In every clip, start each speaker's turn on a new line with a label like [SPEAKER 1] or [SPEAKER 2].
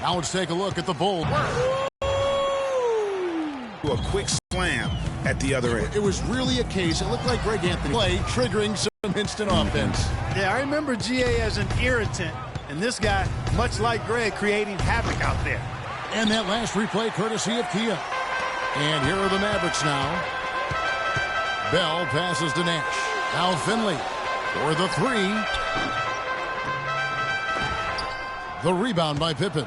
[SPEAKER 1] Now let's take a look at the Bulls.
[SPEAKER 2] A quick slam at the other end.
[SPEAKER 1] It was really a case. It looked like Greg Anthony play triggering some instant offense.
[SPEAKER 3] Yeah, I remember GA as an irritant, and this guy, much like Greg, creating havoc out there.
[SPEAKER 1] And that last replay courtesy of Kia. And here are the Mavericks now. Bell passes to Nash. Now Finley for the three. The rebound by Pippen.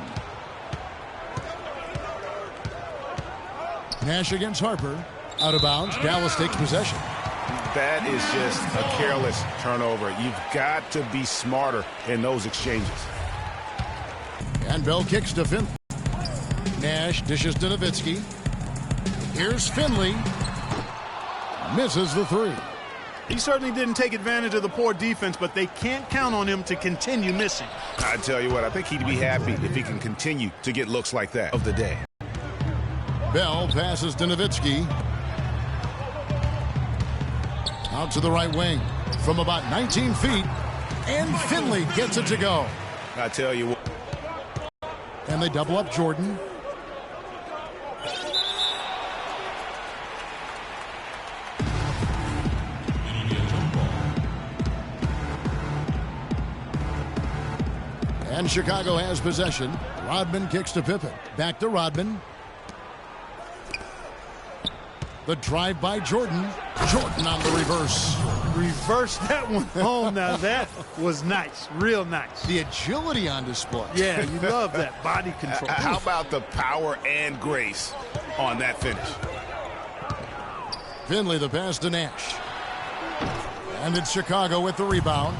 [SPEAKER 1] Nash against Harper. Out of bounds. Dallas takes possession.
[SPEAKER 2] That is just a careless turnover. You've got to be smarter in those exchanges.
[SPEAKER 1] And Bell kicks to Finley. Nash dishes to Nowitzki. Here's Finley. Misses the three.
[SPEAKER 3] He certainly didn't take advantage of the poor defense, but they can't count on him to continue missing.
[SPEAKER 2] I tell you what, I think he'd be happy if he can continue to get looks like that of the day.
[SPEAKER 1] Bell passes to Nowitzki. Out to the right wing from about 19 feet. And Finley gets it to go.
[SPEAKER 2] I tell you what.
[SPEAKER 1] And they double up Jordan. And Chicago has possession. Rodman kicks to Pippen. Back to Rodman. The drive by Jordan. Jordan on the reverse.
[SPEAKER 3] Reverse that one home. Now that was nice. Real nice.
[SPEAKER 1] The agility on display.
[SPEAKER 3] Yeah, you love that body control.
[SPEAKER 2] How about the power and grace on that finish?
[SPEAKER 1] Finley the pass to Nash. And it's Chicago with the rebound.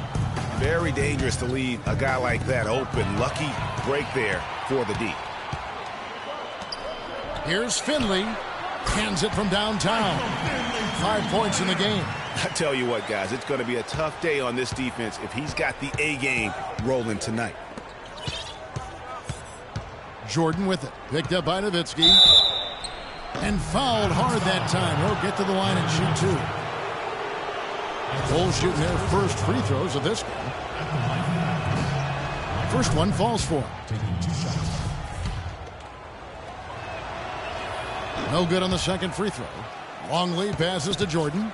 [SPEAKER 2] Very dangerous to leave a guy like that open. Lucky break there for the D.
[SPEAKER 1] Here's Finley. Hands it from downtown. 5 points in the game.
[SPEAKER 2] I tell you what, guys, it's going to be a tough day on this defense if he's got the A game rolling tonight.
[SPEAKER 1] Jordan with it. Picked up by Nowitzki. And fouled hard that time. He'll get to the line and shoot two. Bulls shooting their first free throws of this game. First one falls for him. No good on the second free throw. Longley passes to Jordan.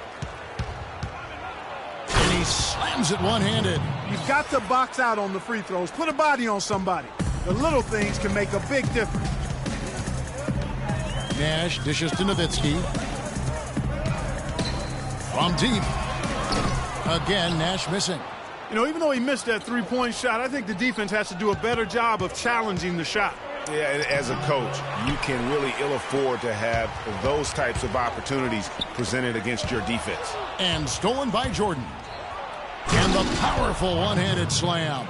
[SPEAKER 1] And he slams it one-handed.
[SPEAKER 3] You've got to box out on the free throws. Put a body on somebody. The little things can make a big difference.
[SPEAKER 1] Nash dishes to Nowitzki. From deep. Again, Nash missing.
[SPEAKER 3] You know, even though he missed that three-point shot, I think the defense has to do a better job of challenging the shot.
[SPEAKER 2] Yeah, as a coach, you can really ill afford to have those types of opportunities presented against your defense.
[SPEAKER 1] And stolen by Jordan. And the powerful one-handed slam.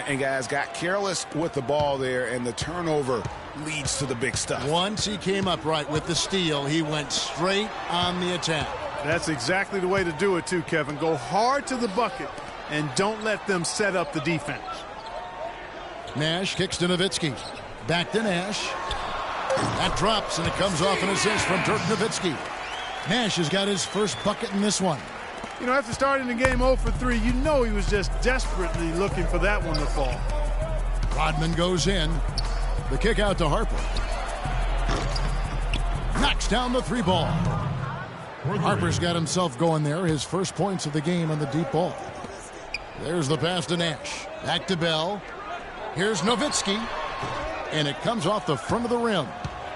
[SPEAKER 2] And guys got careless with the ball there, and the turnover leads to the big stuff.
[SPEAKER 1] Once he came upright with the steal, he went straight on the attack.
[SPEAKER 3] That's exactly the way to do it too, Kevin. Go hard to the bucket and don't let them set up the defense.
[SPEAKER 1] Nash kicks to Nowitzki. Back to Nash. That drops, and it comes off an assist from Dirk Nowitzki. Nash has got his first bucket in this one.
[SPEAKER 3] You know, after starting the game 0 for 3, you know he was just desperately looking for that one to fall.
[SPEAKER 1] Rodman goes in. The kick out to Harper. Knocks down the three ball. Harper's got himself going there. His first points of the game on the deep ball. There's the pass to Nash. Back to Bell. Here's Nowitzki. And it comes off the front of the rim.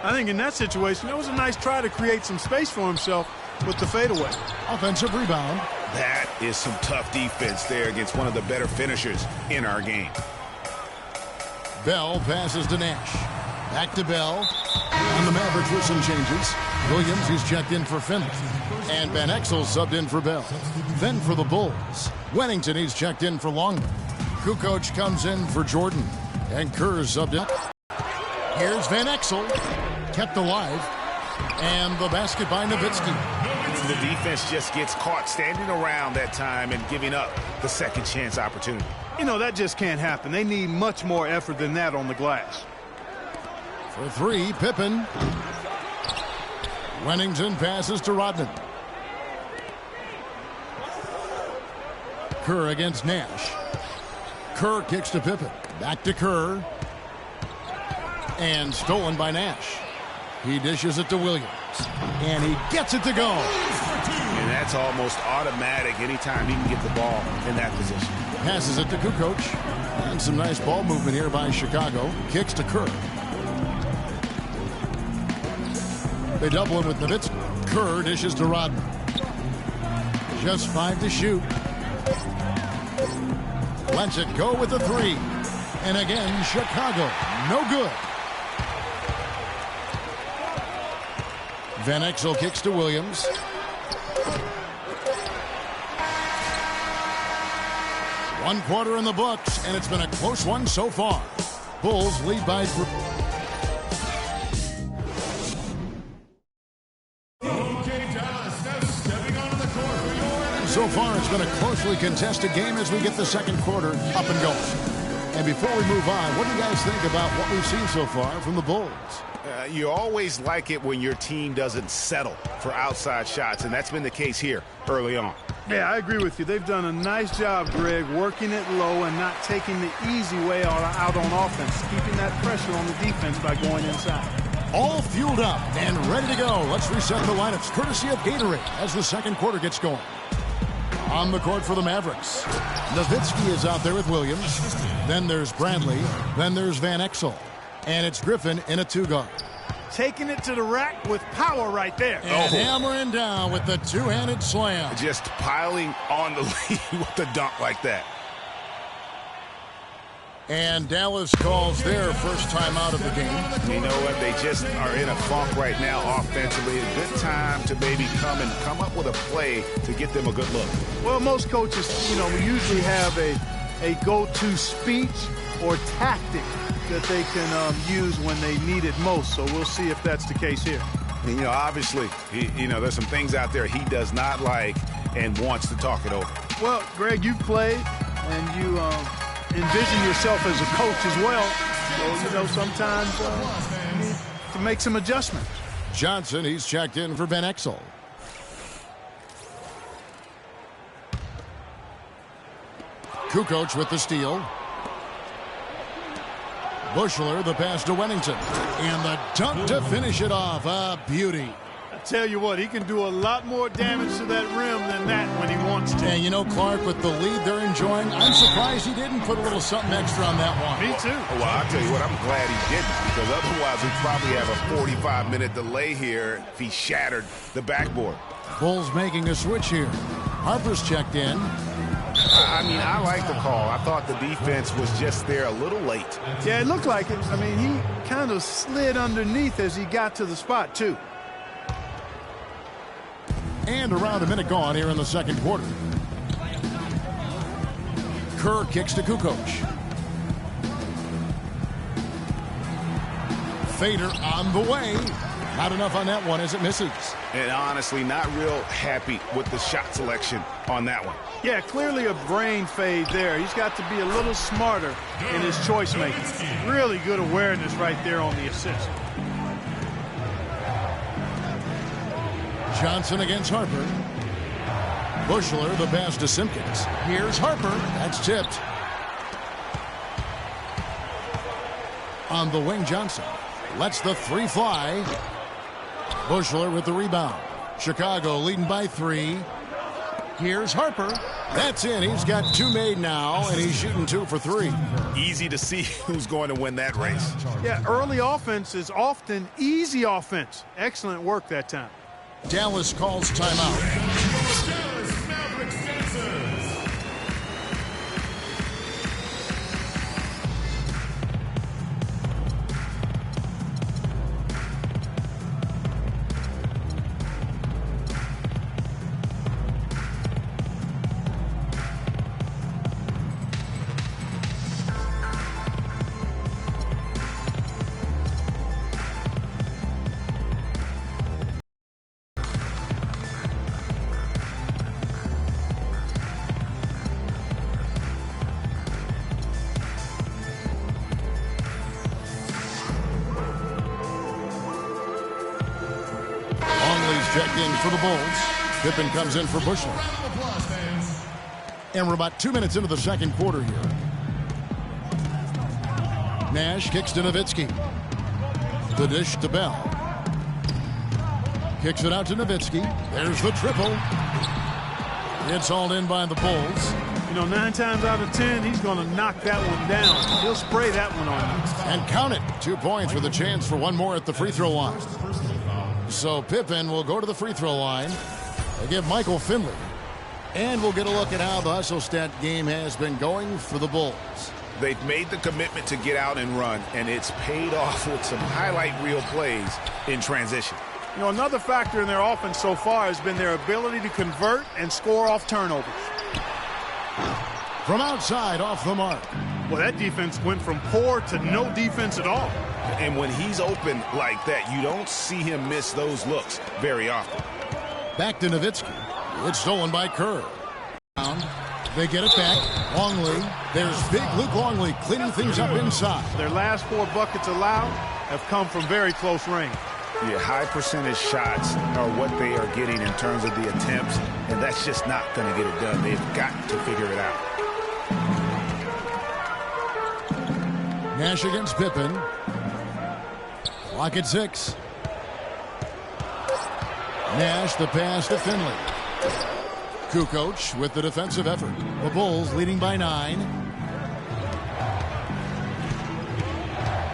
[SPEAKER 3] I think in that situation, that was a nice try to create some space for himself with the fadeaway.
[SPEAKER 1] Offensive rebound.
[SPEAKER 2] That is some tough defense there against one of the better finishers in our game.
[SPEAKER 1] Bell passes to Nash. Back to Bell. On the Mavericks with some changes. Williams, he's checked in for Finley. And Van Exel subbed in for Bell. Then for the Bulls, Wennington, he's checked in for Longley. Kukoc comes in for Jordan. And Kerr's subbed in. Here's Van Exel. Kept alive. And the basket by Nowitzki.
[SPEAKER 2] The defense just gets caught standing around that time and giving up the second chance opportunity.
[SPEAKER 3] You know, that just can't happen. They need much more effort than that on the glass.
[SPEAKER 1] For three, Pippen. Wennington passes to Rodman. Kerr against Nash. Kerr kicks to Pippen. Back to Kerr. And stolen by Nash. He dishes it to Williams. And he gets it to go.
[SPEAKER 2] And that's almost automatic anytime he can get the ball in that position.
[SPEAKER 1] Passes it to Kukoc. And some nice ball movement here by Chicago. Kicks to Kerr. They double him with Nowitzki. Kerr dishes to Rodman. Just 5 to shoot. Lets it go with the 3. And again, Chicago. No good. Van Exel kicks to Williams. One quarter in the books, and it's been a close one so far. Bulls lead by 3. So far, it's been a closely contested game as we get the second quarter up and going. And before we move on, what do you guys think about what we've seen so far from the Bulls?
[SPEAKER 2] You always like it when your team doesn't settle for outside shots, and that's been the case here early on.
[SPEAKER 3] Yeah, I agree with you. They've done a nice job, Greg, working it low and not taking the easy way out on offense, keeping that pressure on the defense by going inside.
[SPEAKER 1] All fueled up and ready to go. Let's reset the lineups courtesy of Gatorade as the second quarter gets going. On the court for the Mavericks, Nowitzki is out there with Williams. Then there's Bradley. Then there's Van Exel. And it's Griffin in a 2-guard.
[SPEAKER 3] Taking it to the rack with power right there.
[SPEAKER 1] And hammering down with the two-handed slam.
[SPEAKER 2] Just piling on the lead with the dunk like that.
[SPEAKER 1] And Dallas calls their first time out of the game.
[SPEAKER 2] You know what? They just are in a funk right now offensively. A good time to maybe come up with a play to get them a good look.
[SPEAKER 3] Well, most coaches, usually have a go-to speech or tactic that they can use when they need it most. So we'll see if that's the case here.
[SPEAKER 2] And, obviously, there's some things out there he does not like and wants to talk it over.
[SPEAKER 3] Well, Greg, you've played and you envision yourself as a coach as well. So, sometimes you need to make some adjustments.
[SPEAKER 1] Johnson, he's checked in for Van Exel. Kukoc with the steal. Bushler, the pass to Wennington. And the dunk to finish it off. A beauty.
[SPEAKER 3] I tell you what, he can do a lot more damage to that rim than that when he wants to.
[SPEAKER 1] And Clark, with the lead they're enjoying, I'm surprised he didn't put a little something extra on that one.
[SPEAKER 3] Me too.
[SPEAKER 2] Well, I'll tell you what, I'm glad he didn't, because otherwise we'd probably have a 45-minute delay here if he shattered the backboard.
[SPEAKER 1] Bulls making a switch here. Harper's checked in.
[SPEAKER 2] I like the call. I thought the defense was just there a little late.
[SPEAKER 3] Yeah, it looked like it. He kind of slid underneath as he got to the spot, too.
[SPEAKER 1] And around a minute gone here in the second quarter. Kerr kicks to Kukoc. Fader on the way. Not enough on that one as it misses.
[SPEAKER 2] And honestly, not real happy with the shot selection on that one.
[SPEAKER 3] Yeah, clearly a brain fade there. He's got to be a little smarter in his choice making. Really good awareness right there on the assist.
[SPEAKER 1] Johnson against Harper. Bushler, the pass to Simpkins. Here's Harper. That's tipped. On the wing, Johnson lets the 3 fly. Bushler with the rebound. Chicago leading by 3. Here's Harper. That's in. He's got 2 made now, and he's shooting 2 for 3.
[SPEAKER 2] Easy to see who's going to win that race.
[SPEAKER 3] Yeah, early offense is often easy offense. Excellent work that time.
[SPEAKER 1] Dallas calls timeout. Checked in for the Bulls. Pippen comes in for Bushler. And we're about 2 minutes into the second quarter here. Nash kicks to Nowitzki. The dish to Bell. Kicks it out to Nowitzki. There's the triple. It's hauled in by the Bulls.
[SPEAKER 3] You know, 9 times out of 10, he's going to knock that one down. He'll spray that one on you.
[SPEAKER 1] And count it. 2 points with a chance for one more at the free throw line. So Pippen will go to the free throw line. They give Michael Finley. And we'll get a look at how the hustle stat game has been going for the Bulls.
[SPEAKER 2] They've made the commitment to get out and run, and it's paid off with some highlight reel plays in transition.
[SPEAKER 3] You know, another factor in their offense so far has been their ability to convert and score off turnovers.
[SPEAKER 1] From outside, off the mark.
[SPEAKER 3] Well, that defense went from poor to no defense at all.
[SPEAKER 2] And when he's open like that, you don't see him miss those looks very often.
[SPEAKER 1] Back to Nowitzki. It's stolen by Kerr. They get it back. Longley. There's big Luke Longley cleaning things up inside.
[SPEAKER 3] Their last 4 buckets allowed have come from very close range.
[SPEAKER 2] Yeah, high percentage shots are what they are getting in terms of the attempts, and that's just not going to get it done. They've got to figure it out.
[SPEAKER 1] Nash against Pippen. Clock at 6. Nash the pass to Finley. Kukoc with the defensive effort. The Bulls leading by 9.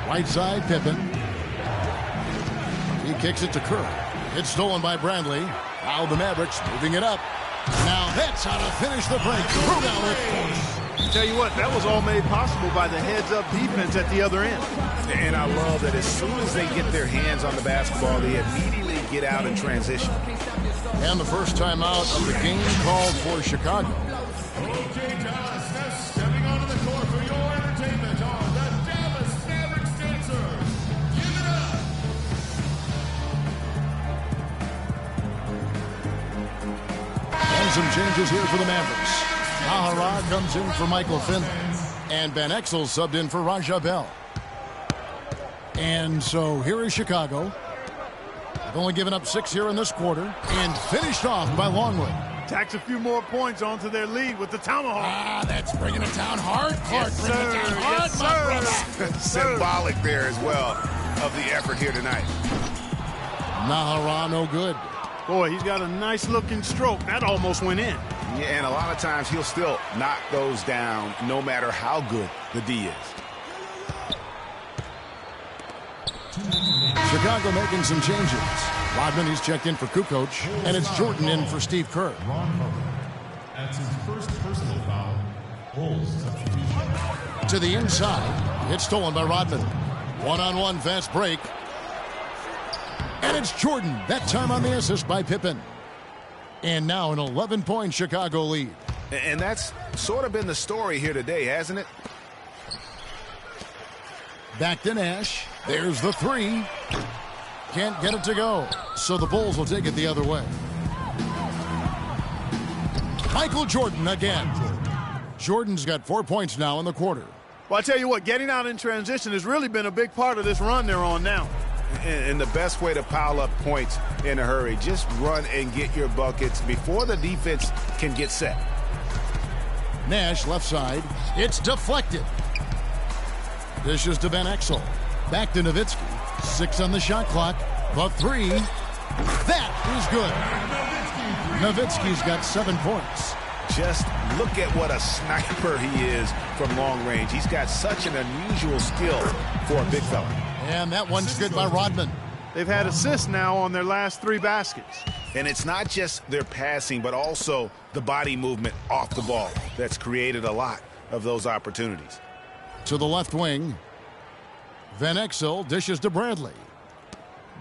[SPEAKER 1] Right side, Pippen. He kicks it to Kerr. It's stolen by Bradley. Now the Mavericks moving it up. Now that's how to finish the break. Throw down with force.
[SPEAKER 3] Tell you what, that was all made possible by the heads-up defense at the other end.
[SPEAKER 2] And I love that as soon as they get their hands on the basketball, they immediately get out and transition.
[SPEAKER 1] And the first time out of the game called for Chicago.
[SPEAKER 4] O.J. Dallas now stepping onto the court for your entertainment on the Dallas Mavericks Dancers. Give it up!
[SPEAKER 1] And some changes here for the Mavericks. Nahara comes in for Michael Finley. And Van Exel subbed in for Raja Bell. And so here is Chicago. They've only given up 6 here in this quarter. And finished off by Longley.
[SPEAKER 3] Tacks a few more points onto their lead with the tomahawk.
[SPEAKER 1] That's bringing it down hard.
[SPEAKER 3] Yes,
[SPEAKER 1] Bring it down hard,
[SPEAKER 3] yes,
[SPEAKER 1] my brother.
[SPEAKER 2] Symbolic there as well of the effort here tonight.
[SPEAKER 1] Nahara no good.
[SPEAKER 3] Boy, he's got a nice-looking stroke. That almost went in.
[SPEAKER 2] Yeah, and a lot of times he'll still knock those down no matter how good the D is.
[SPEAKER 1] Chicago making some changes. Rodman, he's checked in for Kukoc, and it's Jordan in for Steve Kerr.
[SPEAKER 4] That's his first personal foul. Bulls substitution.
[SPEAKER 1] To the inside, it's stolen by Rodman. One-on-one fast break. And it's Jordan, that time on the assist by Pippen. And now an 11-point Chicago lead.
[SPEAKER 2] And that's sort of been the story here today, hasn't it?
[SPEAKER 1] Back to Nash. There's the 3. Can't get it to go. So the Bulls will take it the other way. Michael Jordan again. Jordan's got 4 points now in the quarter.
[SPEAKER 3] Well, I tell you what, getting out in transition has really been a big part of this run they're on now.
[SPEAKER 2] And the best way to pile up points in a hurry, just run and get your buckets before the defense can get set.
[SPEAKER 1] Nash left side. It's deflected. Dishes to Van Exel. Back to Nowitzki. 6 on the shot clock. The 3. That is good. Nowitzki's got 7 points.
[SPEAKER 2] Just look at what a sniper he is from long range. He's got such an unusual skill for a big fella.
[SPEAKER 1] And that one's good by Rodman.
[SPEAKER 3] They've had assists now on their last 3 baskets.
[SPEAKER 2] And it's not just their passing, but also the body movement off the ball that's created a lot of those opportunities.
[SPEAKER 1] To the left wing. Van Exel dishes to Bradley.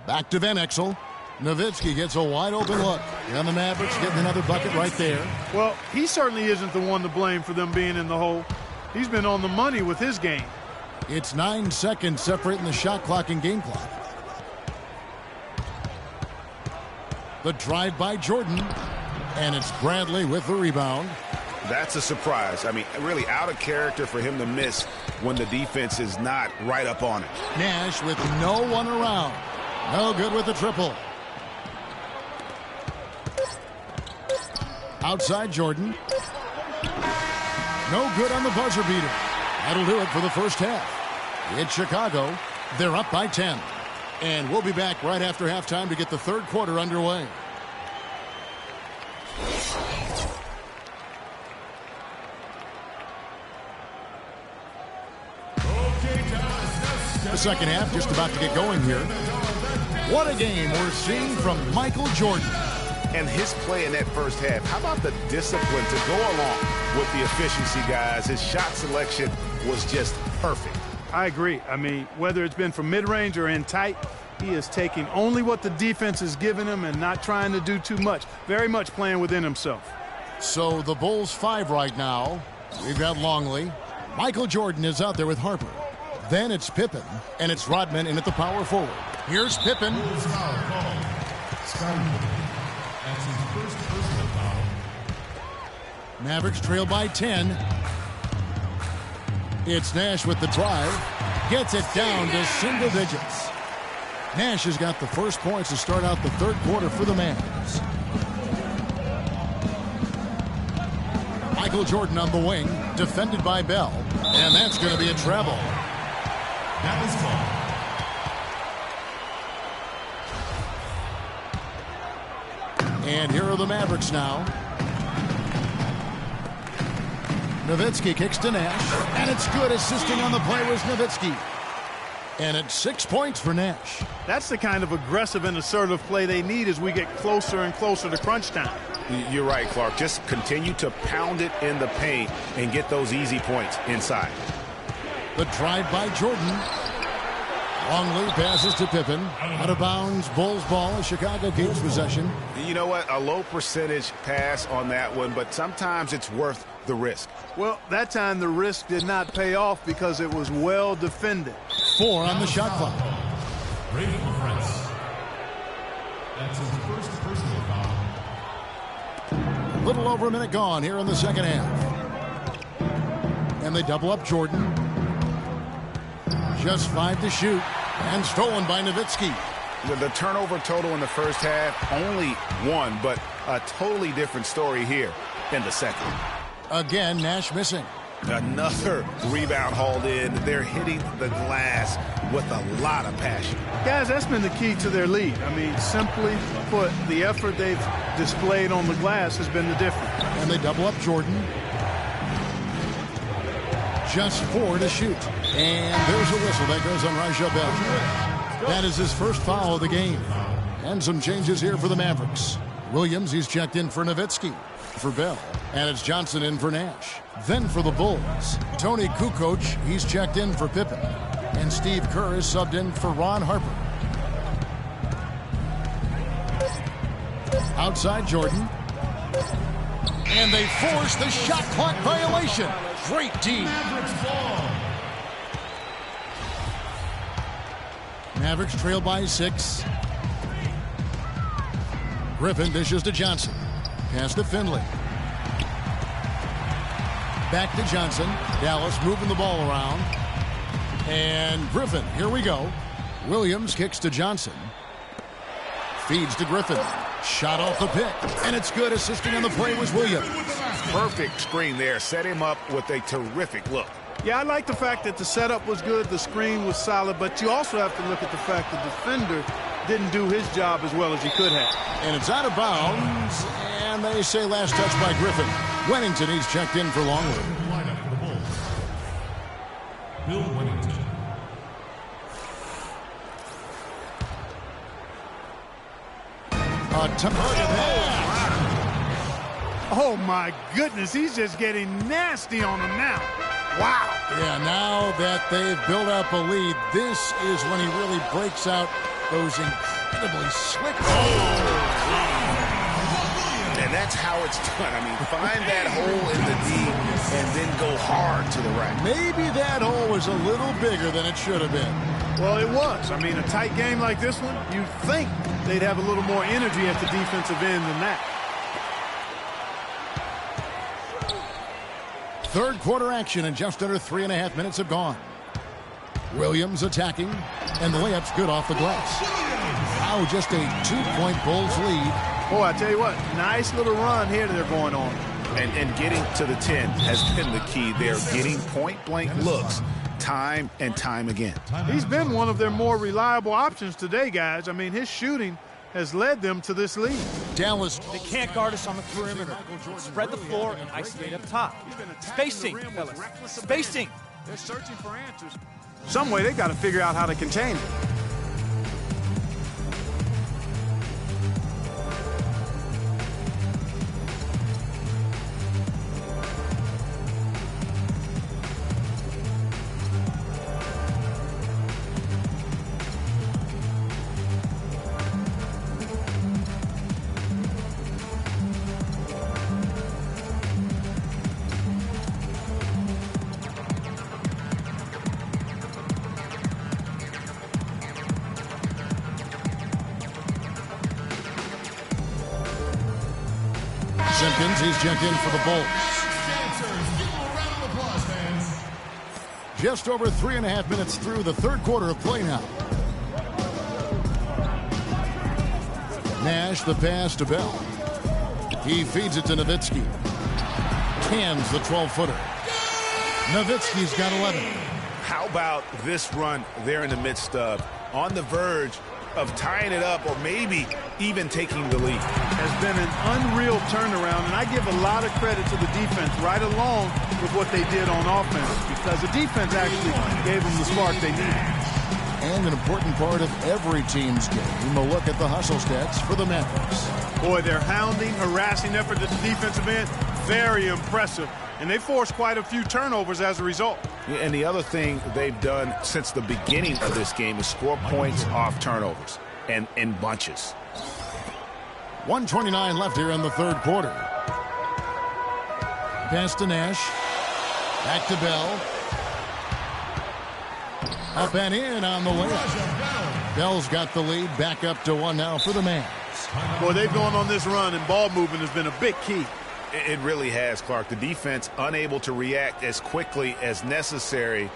[SPEAKER 1] Back to Van Exel. Nowitzki gets a wide open look. And the Mavericks getting another bucket right there.
[SPEAKER 3] Well, he certainly isn't the one to blame for them being in the hole. He's been on the money with his game.
[SPEAKER 1] It's 9 seconds separating the shot clock and game clock. The drive by Jordan. And it's Bradley with the rebound.
[SPEAKER 2] That's a surprise. I mean, really out of character for him to miss when the defense is not right up on it.
[SPEAKER 1] Nash with no one around. No good with the triple. Outside Jordan. No good on the buzzer beater. That'll do it for the first half. It's Chicago. They're up by 10. And we'll be back right after halftime to get the third quarter underway. The second half just about to get going here. What a game we're seeing from Michael Jordan.
[SPEAKER 2] And his play in that first half, how about the discipline to go along with the efficiency, guys? His shot selection was just perfect.
[SPEAKER 3] I agree. I mean, whether it's been from mid-range or in tight, he is taking only what the defense is giving him and not trying to do too much. Very much playing within himself.
[SPEAKER 1] So the Bulls 5 right now. We've got Longley. Michael Jordan is out there with Harper. Then it's Pippen, and it's Rodman in at the power forward. Here's Pippen. Mavericks trail by 10. It's Nash with the drive. Gets it down to single digits. Nash has got the first points to start out the third quarter for the Mavs. Michael Jordan on the wing, defended by Bell. And that's going to be a treble.
[SPEAKER 4] That was fun.
[SPEAKER 1] And here are the Mavericks now. Nowitzki kicks to Nash, and it's good. Assisting on the play was Nowitzki. And it's 6 points for Nash.
[SPEAKER 3] That's the kind of aggressive and assertive play they need as we get closer and closer to crunch time.
[SPEAKER 2] You're right, Clark. Just continue to pound it in the paint and get those easy points inside.
[SPEAKER 1] The drive by Jordan. Longley passes to Pippen. Out of bounds, Bulls ball. Chicago keeps possession.
[SPEAKER 2] You know what? A low percentage pass on that one, but sometimes it's worth the risk.
[SPEAKER 3] Well, that time the risk did not pay off because it was well defended.
[SPEAKER 1] 4 on the shot clock.
[SPEAKER 4] Brady Prince. That's his first personal foul.
[SPEAKER 1] A little over a minute gone here in the second half. And they double up Jordan. Just 5 to shoot. And stolen by Nowitzki.
[SPEAKER 2] The turnover total in the first half, only 1, but a totally different story here in the second.
[SPEAKER 1] Again, Nash missing.
[SPEAKER 2] Another rebound hauled in. They're hitting the glass with a lot of passion.
[SPEAKER 3] Guys, that's been the key to their lead. I mean, simply put, the effort they've displayed on the glass has been the difference.
[SPEAKER 1] And they double up Jordan. Just 4 to shoot. And there's a whistle that goes on Raja Bell. That is his first foul of the game. And some changes here for the Mavericks. Williams, he's checked in for Nowitzki. For Bell. And it's Johnson in for Nash. Then for the Bulls, Tony Kukoc, he's checked in for Pippen. And Steve Kerr is subbed in for Ron Harper. Outside Jordan. And they force the shot clock violation. Great D. Mavericks trail by 6. Griffin dishes to Johnson. Pass to Finley. Back to Johnson. Dallas moving the ball around. And Griffin, here we go. Williams kicks to Johnson. Feeds to Griffin. Shot off the pick. And it's good. Assisting on the play was Williams.
[SPEAKER 2] Perfect screen there. Set him up with a terrific look.
[SPEAKER 3] Yeah, I like the fact that the setup was good, the screen was solid, but you also have to look at the fact the defender didn't do his job as well as he could have.
[SPEAKER 1] And it's out of bounds. And they say last touch by Griffin. Wennington, he's checked in for Longley.
[SPEAKER 4] Lineup for the Bulls. Bill Wennington.
[SPEAKER 3] Oh, my goodness, he's just getting nasty on him now. Wow.
[SPEAKER 1] Yeah, now that they've built up a lead, this is when he really breaks out those incredibly slick.
[SPEAKER 2] And that's how it's done. I mean, find that hole in the D and then go hard to the right.
[SPEAKER 1] Maybe that hole was a little bigger than it should have been.
[SPEAKER 3] Well, it was. I mean, a tight game like this one, you'd think they'd have a little more energy at the defensive end than that.
[SPEAKER 1] Third quarter action, and just under 3.5 minutes have gone. Williams attacking, and the layup's good off the glass. Now just a 2-point Bulls lead.
[SPEAKER 3] Boy, I tell you what, nice little run here they're going on.
[SPEAKER 2] And getting to the 10 has been the key there. Getting point-blank looks time and time again.
[SPEAKER 3] He's been one of their more reliable options today, guys. I mean, his shooting has led them to this lead.
[SPEAKER 1] Dallas.
[SPEAKER 5] They can't guard us on the perimeter. Spread the floor and isolate up top. Spacing, fellas. Spacing.
[SPEAKER 3] They're searching for answers. Some way they got to figure out how to contain it.
[SPEAKER 1] Simpkins, he's checked in for the Bulls. Just over 3.5 minutes through the third quarter of play now. Nash, the pass to Bell. He feeds it to Nowitzki. Cans the 12-footer. Nowitzki's got 11.
[SPEAKER 2] How about this run they're in the midst of, on the verge of tying it up or maybe even taking the lead?
[SPEAKER 3] Has been an unreal turnaround, and I give a lot of credit to the defense right along with what they did on offense, because the defense actually gave them the spark they needed.
[SPEAKER 1] And an important part of every team's game, a look at the hustle stats for the Mavericks.
[SPEAKER 3] Boy, their hounding, harassing effort at the defensive end, very impressive. And they forced quite a few turnovers as a result.
[SPEAKER 2] And the other thing they've done since the beginning of this game is score points off turnovers and in bunches.
[SPEAKER 1] 1:29 left here in the third quarter. Pass to Nash. Back to Bell. Up and in on the layup. Bell's got the lead. Back up to 1 now for the Mavs.
[SPEAKER 3] Boy, they've gone on this run, and ball movement has been a big key.
[SPEAKER 2] It really has, Clark. The defense unable to react as quickly as necessary.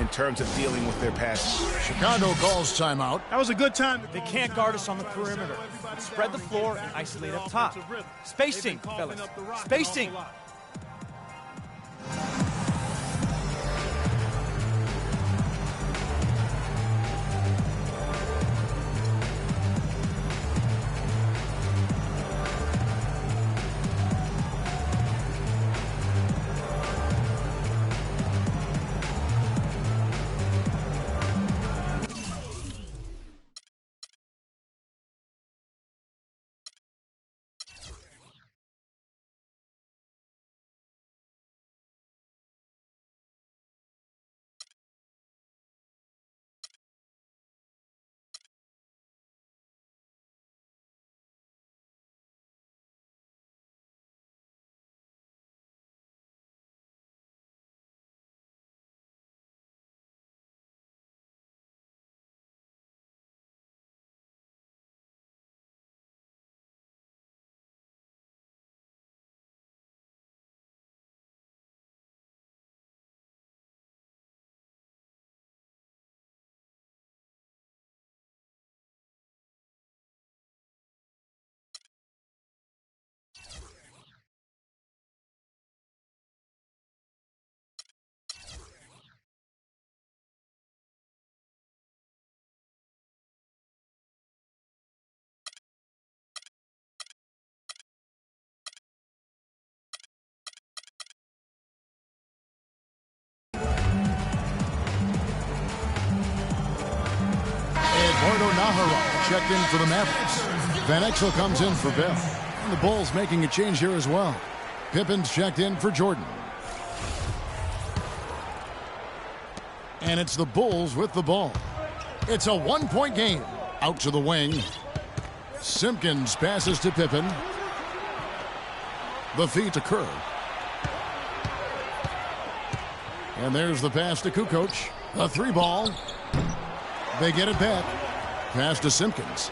[SPEAKER 2] in terms of dealing with their passes.
[SPEAKER 1] Chicago calls timeout.
[SPEAKER 3] That was a good time.
[SPEAKER 5] They can't guard us on the perimeter. Spread the floor and isolate up top. Spacing, fellas. Spacing.
[SPEAKER 1] Eduardo Nahara checked in for the Mavericks. Van Exel comes in for Bell. And the Bulls making a change here as well. Pippen's checked in for Jordan. And it's the Bulls with the ball. It's a one-point game. Out to the wing. Simpkins passes to Pippen. The feed to Kerr. And there's the pass to Kukoc. A three ball. They get it back. Pass to Simpkins.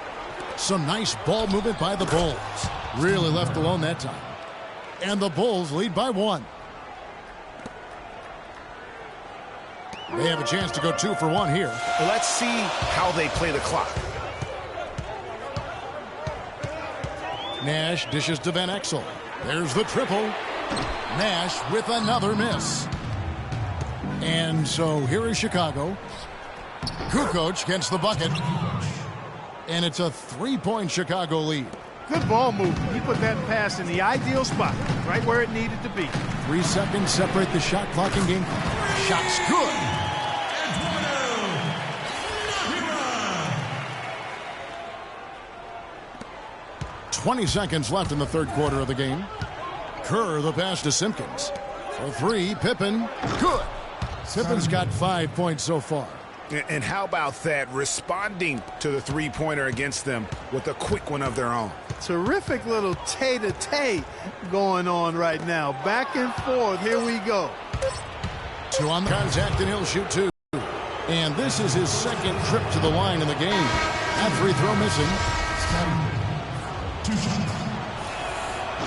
[SPEAKER 1] Some nice ball movement by the Bulls. Really left alone that time. And the Bulls lead by 1. They have a chance to go 2 for 1 here.
[SPEAKER 2] Let's see how they play the clock.
[SPEAKER 1] Nash dishes to Van Exel. There's the triple. Nash with another miss. And so here is Chicago. Kukoc gets the bucket. And it's a 3-point Chicago lead.
[SPEAKER 3] Good ball movement. He put that pass in the ideal spot, right where it needed to be.
[SPEAKER 1] 3 seconds separate the shot clock and game clock. Shot's good. 20 seconds left in the third quarter of the game. Kerr the pass to Simpkins. For 3, Pippen. Good. Pippen's got 5 points so far.
[SPEAKER 2] And how about that, responding to the three-pointer against them with a quick one of their own.
[SPEAKER 3] Terrific little tay-to-tay going on right now. Back and forth. Here we go.
[SPEAKER 1] 2 on the contact, and he'll shoot 2. And this is his second trip to the line in the game. That free throw missing.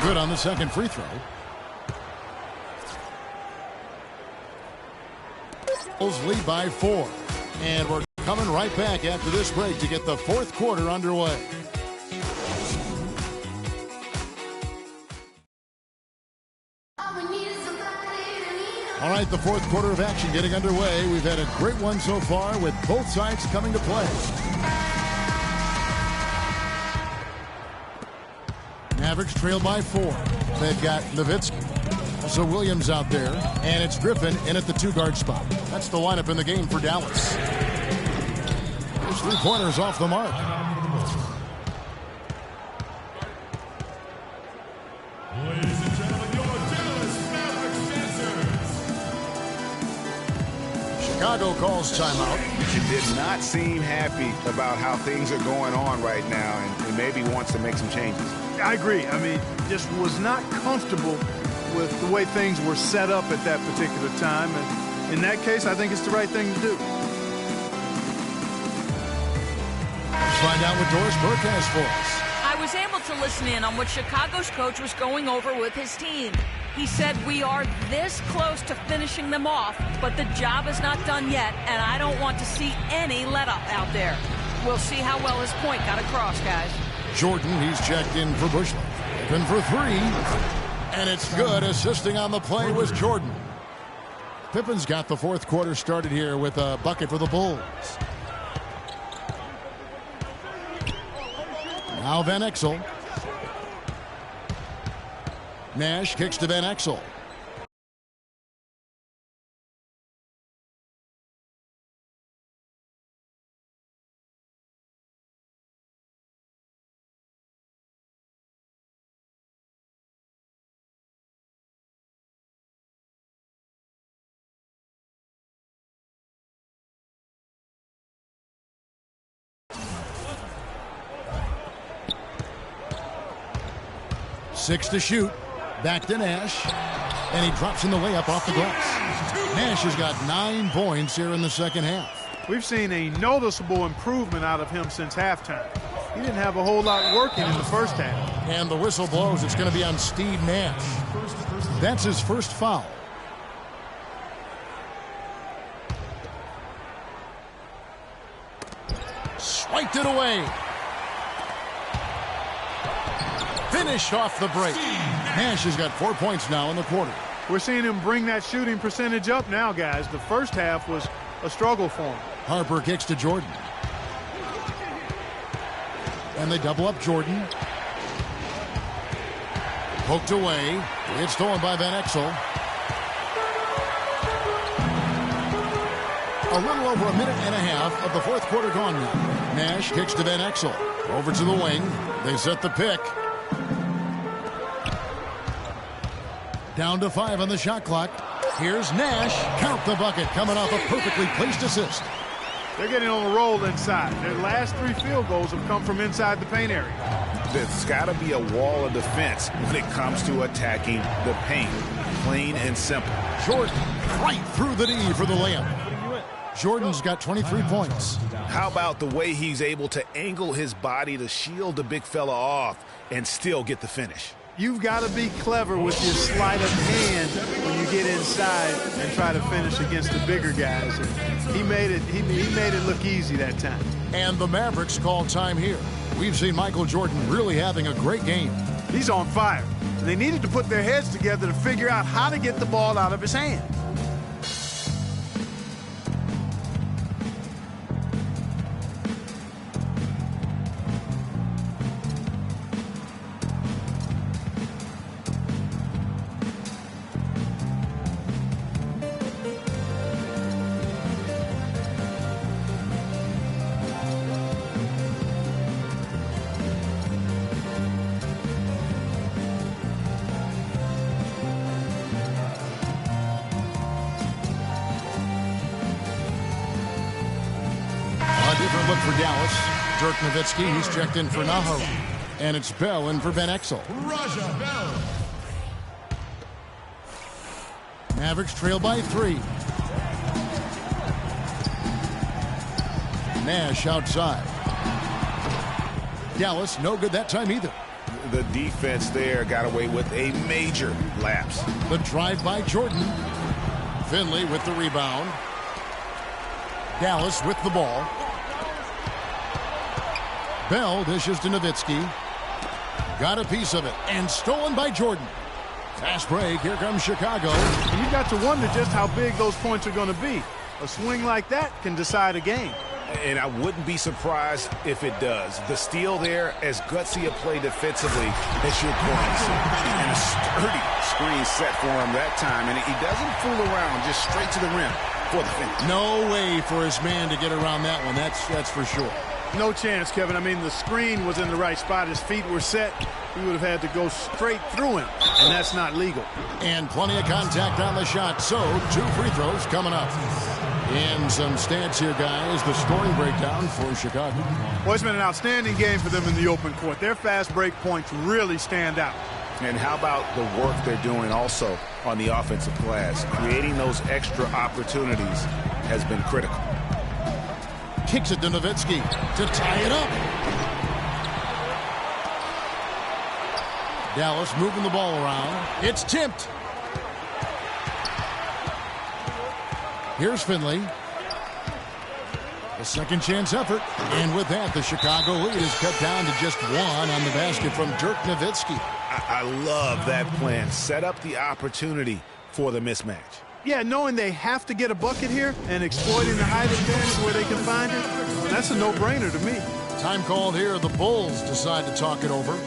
[SPEAKER 1] Good on the second free throw. Bulls lead by 4. And we're coming right back after this break to get the fourth quarter underway. All right, the fourth quarter of action getting underway. We've had a great one so far with both sides coming to play. Mavericks trail by 4. They've got Nowitzki. Also Williams out there. And it's Griffin in at the 2-guard spot. That's the lineup in the game for Dallas. There's 3-pointers off the mark.
[SPEAKER 4] Ladies and gentlemen, your Dallas Mavericks dancers.
[SPEAKER 1] Chicago calls timeout.
[SPEAKER 2] She did not seem happy about how things are going on right now and maybe wants to make some changes.
[SPEAKER 3] I agree. I mean, just was not comfortable with the way things were set up at that particular time. And in that case, I think it's the right thing to do.
[SPEAKER 1] Let's find out what Doris Burke has for us.
[SPEAKER 6] I was was able to listen in on what Chicago's coach was going over with his team. He said, we are this close to finishing them off, but the job is not done yet, and I don't want to see any let-up out there. We'll see how well his point got across, guys.
[SPEAKER 1] Jordan, he's checked in for Bushley. Open for three. And it's good. Assisting on the play was Jordan. Pippen's got the fourth quarter started here with a bucket for the Bulls. Now Van Exel. Nash kicks to Van Exel. Six to shoot. Back to Nash. And he drops in the layup off the glass. Nash has got 9 points here in the second half.
[SPEAKER 3] We've seen a noticeable improvement out of him since halftime. He didn't have a whole lot working in the first half.
[SPEAKER 1] And the whistle blows. It's going to be on Steve Nash. That's his first foul. Swiped it away. Finished off the break. Nash has got 4 points now in the quarter.
[SPEAKER 3] We're seeing him bring that shooting percentage up now, guys. The first half was a struggle for him.
[SPEAKER 1] Harper kicks to Jordan. And they double up Jordan. Poked away. It's stolen by Van Exel. A little over a minute and a half of the fourth quarter gone now. Nash kicks to Van Exel. Over to the wing. They set the pick. Down to 5 on the shot clock. Here's Nash. Count the bucket, coming off a perfectly placed assist.
[SPEAKER 3] They're getting on a roll inside. Their last 3 field goals have come from inside the paint area.
[SPEAKER 2] There's got to be a wall of defense when it comes to attacking the paint. Plain and simple.
[SPEAKER 1] Jordan right through the D for the layup. Jordan's got 23 points.
[SPEAKER 2] How about the way he's able to angle his body to shield the big fella off and still get the finish?
[SPEAKER 3] You've got to be clever with your sleight of hand when you get inside and try to finish against the bigger guys. And he made it look easy that time.
[SPEAKER 1] And the Mavericks call time here. We've seen Michael Jordan really having a great game.
[SPEAKER 3] He's on fire. And they needed to put their heads together to figure out how to get the ball out of his hand.
[SPEAKER 1] Different look for Dallas. Dirk Nowitzki, he's checked in for Nahara. And it's Bell in for Van Exel.
[SPEAKER 4] Raja Bell.
[SPEAKER 1] Mavericks trail by 3. Nash outside. Dallas, no good that time either.
[SPEAKER 2] The defense there got away with a major lapse.
[SPEAKER 1] The drive by Jordan. Finley with the rebound. Dallas with the ball. Bell dishes to Nowitzki. Got a piece of it. And stolen by Jordan. Fast break. Here comes Chicago.
[SPEAKER 3] And you got to wonder just how big those points are going to be. A swing like that can decide a game.
[SPEAKER 2] And I wouldn't be surprised if it does. The steal there, as gutsy a play defensively as you're going to see. And a sturdy screen set for him that time. And he doesn't fool around, just straight to the rim for the finish.
[SPEAKER 1] No way for his man to get around that one. That's for sure.
[SPEAKER 3] No chance, Kevin. I mean, the screen was in the right spot. His feet were set. He would have had to go straight through him, and that's not legal.
[SPEAKER 1] And plenty of contact on the shot. So 2 free throws coming up. And some stats here, guys. The scoring breakdown for Chicago.
[SPEAKER 3] Well, it's been an outstanding game for them in the open court. Their fast break points really stand out.
[SPEAKER 2] And how about the work they're doing also on the offensive glass? Creating those extra opportunities has been critical.
[SPEAKER 1] Kicks it to Nowitzki to tie it up. Dallas moving the ball around. It's tipped. Here's Finley. A second chance effort. And with that, the Chicago lead is cut down to just one on the basket from Dirk Nowitzki.
[SPEAKER 2] I love that plan. Set up the opportunity for the mismatch.
[SPEAKER 3] Yeah, knowing they have to get a bucket here and exploiting the height advantage where they can find it, that's a no-brainer to me.
[SPEAKER 1] Time called here. The Bulls decide to talk it over.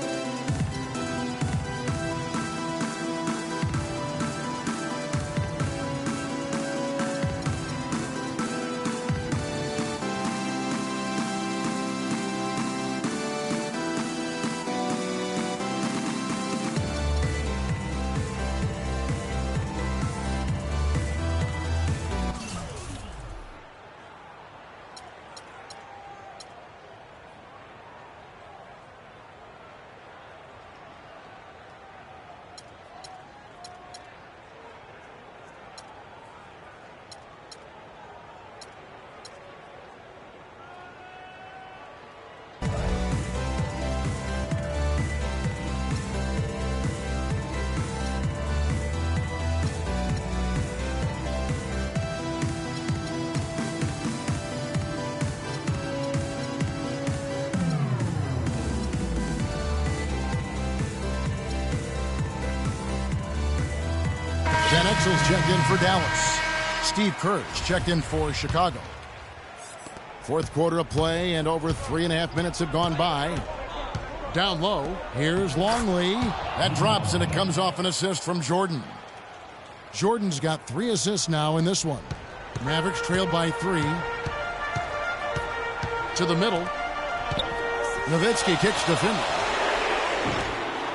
[SPEAKER 1] Van Exel's checked in for Dallas. Steve Kerr's checked in for Chicago. Fourth quarter of play, and over 3.5 minutes have gone by. Down low, here's Longley. That drops, and it comes off an assist from Jordan. Jordan's got 3 assists now in this one. Mavericks trail by 3. To the middle. Nowitzki kicks to Finley.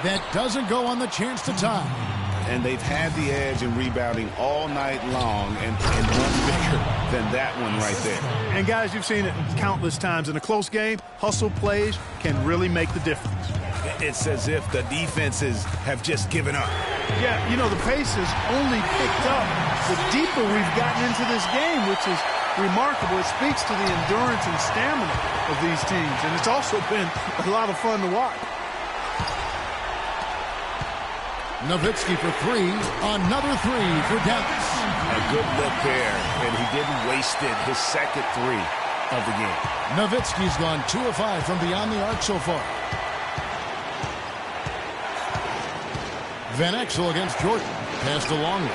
[SPEAKER 1] That doesn't go on the chance to tie.
[SPEAKER 2] And they've had the edge in rebounding all night long, and none bigger than that one right there.
[SPEAKER 3] And guys, you've seen it countless times. In a close game, hustle plays can really make the difference.
[SPEAKER 2] It's as if the defenses have just given up.
[SPEAKER 3] Yeah, you know, the pace has only picked up the deeper we've gotten into this game, which is remarkable. It speaks to the endurance and stamina of these teams, and it's also been a lot of fun to watch.
[SPEAKER 1] Nowitzki for 3. Another 3 for Dallas.
[SPEAKER 2] A good look there, and he didn't waste it. His second 3 of the game.
[SPEAKER 1] Nowitzki's gone 2 of 5 from beyond the arc so far. Van Exel against Jordan. Pass to Longley.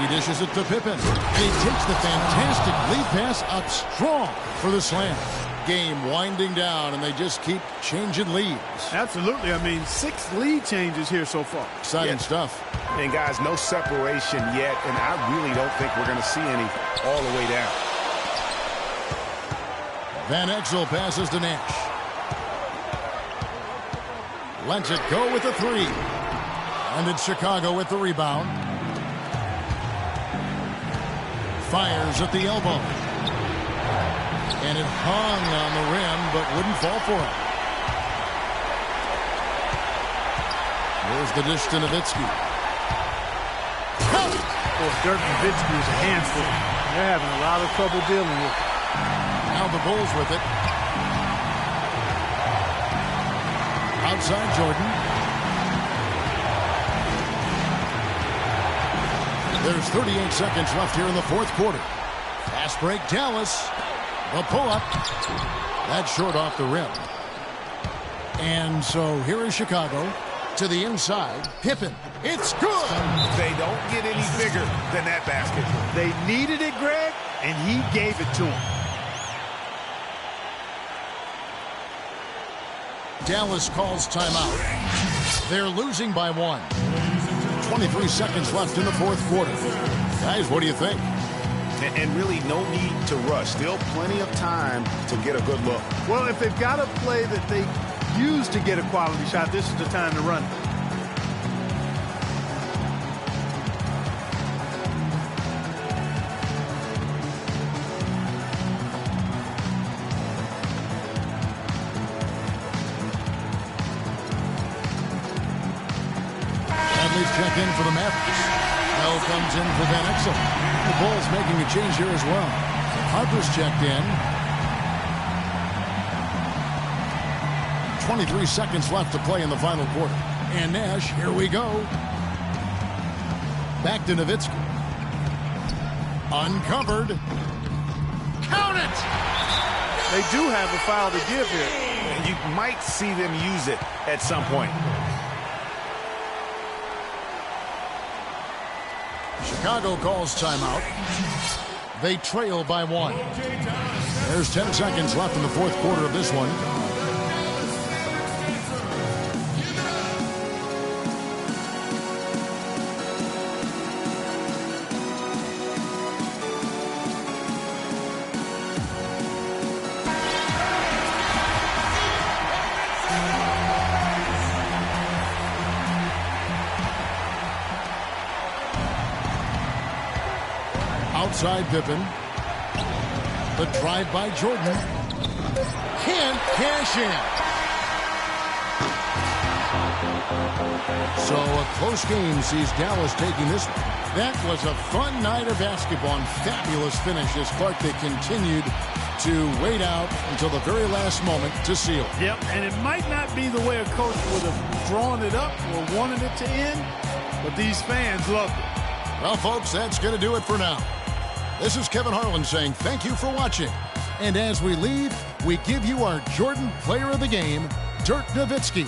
[SPEAKER 1] He dishes it to Pippen. And he takes the fantastic lead pass up strong for the slam. Game winding down, and they just keep changing leads.
[SPEAKER 3] Absolutely. I mean, 6 lead changes here so far.
[SPEAKER 1] Exciting stuff.
[SPEAKER 2] And, guys, no separation yet, and I really don't think we're going to see any all the way down.
[SPEAKER 1] Van Exel passes to Nash. Lets it go with the 3. And it's Chicago with the rebound. Fires at the elbow. And it hung on the rim, but wouldn't fall for it. There's the dish to Nowitzki.
[SPEAKER 3] Boy, Dirk Nowitzki is a handful. They're having a lot of trouble dealing with it.
[SPEAKER 1] Now the Bulls with it. Outside Jordan. There's 38 seconds left here in the fourth quarter. Fast break, Dallas. The pull-up. That's short off the rim. And so here is Chicago. To the inside. Pippen. It's good.
[SPEAKER 2] They don't get any bigger than that basket.
[SPEAKER 3] They needed it, Greg, and he gave it to them.
[SPEAKER 1] Dallas calls timeout. They're losing by 1. 23 seconds left in the fourth quarter. Guys, what do you think?
[SPEAKER 2] And really no need to rush. Still plenty of time to get a good look.
[SPEAKER 3] Well, if they've got a play that they use to get a quality shot, this is the time to run it.
[SPEAKER 1] Check in for the Mavericks. Bell comes in for Van Exel. The Bulls making a change here as well. Harper's checked in. 23 seconds left to play in the final quarter. And Nash, here we go. Back to Nowitzki. Uncovered. Count it!
[SPEAKER 3] They do have a foul to give here.
[SPEAKER 2] You might see them use it at some point.
[SPEAKER 1] Chicago calls timeout. They trail by 1. There's 10 seconds left in the fourth quarter of this one. Outside Pippen. The drive by Jordan. Can't cash in. So a close game sees Dallas taking this one. That was a fun night of basketball and fabulous finish as Clark, they continued to wait out until the very last moment to seal.
[SPEAKER 3] Yep, and it might not be the way a coach would have drawn it up or wanted it to end, but these fans loved it.
[SPEAKER 1] Well, folks, that's going to do it for now. This is Kevin Harlan saying thank you for watching. And as we leave, we give you our Jordan Player of the Game, Dirk Nowitzki.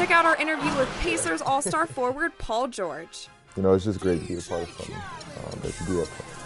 [SPEAKER 7] Check out our interview with Pacers All-Star forward Paul George.
[SPEAKER 8] You know, it's just great to be a part of something that you grew up with.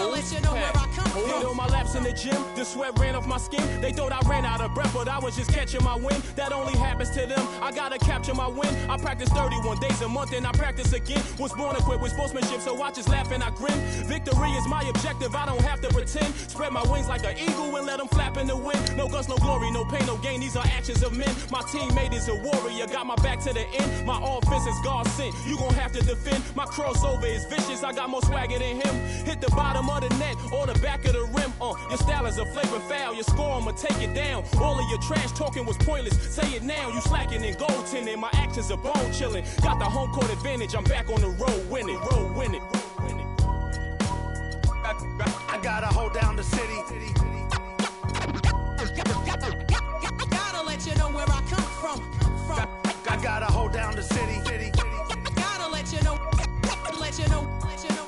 [SPEAKER 9] let you know where I come from. Hit on my laps in the gym, the sweat ran off my skin. They thought I ran out of breath, but I was just catching my wind. That only happens to them. I gotta capture my win. I practice 31 days a month and I practice again. Was born equipped with sportsmanship, so I just laugh and I grin. Victory is my objective, I don't have to pretend. Spread my wings like an eagle and let them flap in the wind. No guts, no glory, no pain, no gain. These are actions of men. My teammate is a warrior, got my back to the end. My offense is God sent. You gon' have to defend. My crossover is vicious, I got more swagger than him. Hit the bottom of the net or the back of the rim. Your style is a flagrant foul. Your score, I'ma take it down. All of your trash talking was pointless. Say it now, you slacking in goaltending. My actions are bone chilling. Got the home court advantage. I'm back on the road winning. Road winning.
[SPEAKER 10] I gotta hold down the city.
[SPEAKER 9] Gotta let you know where I come from.
[SPEAKER 10] I gotta hold down the city.
[SPEAKER 9] Gotta let you know.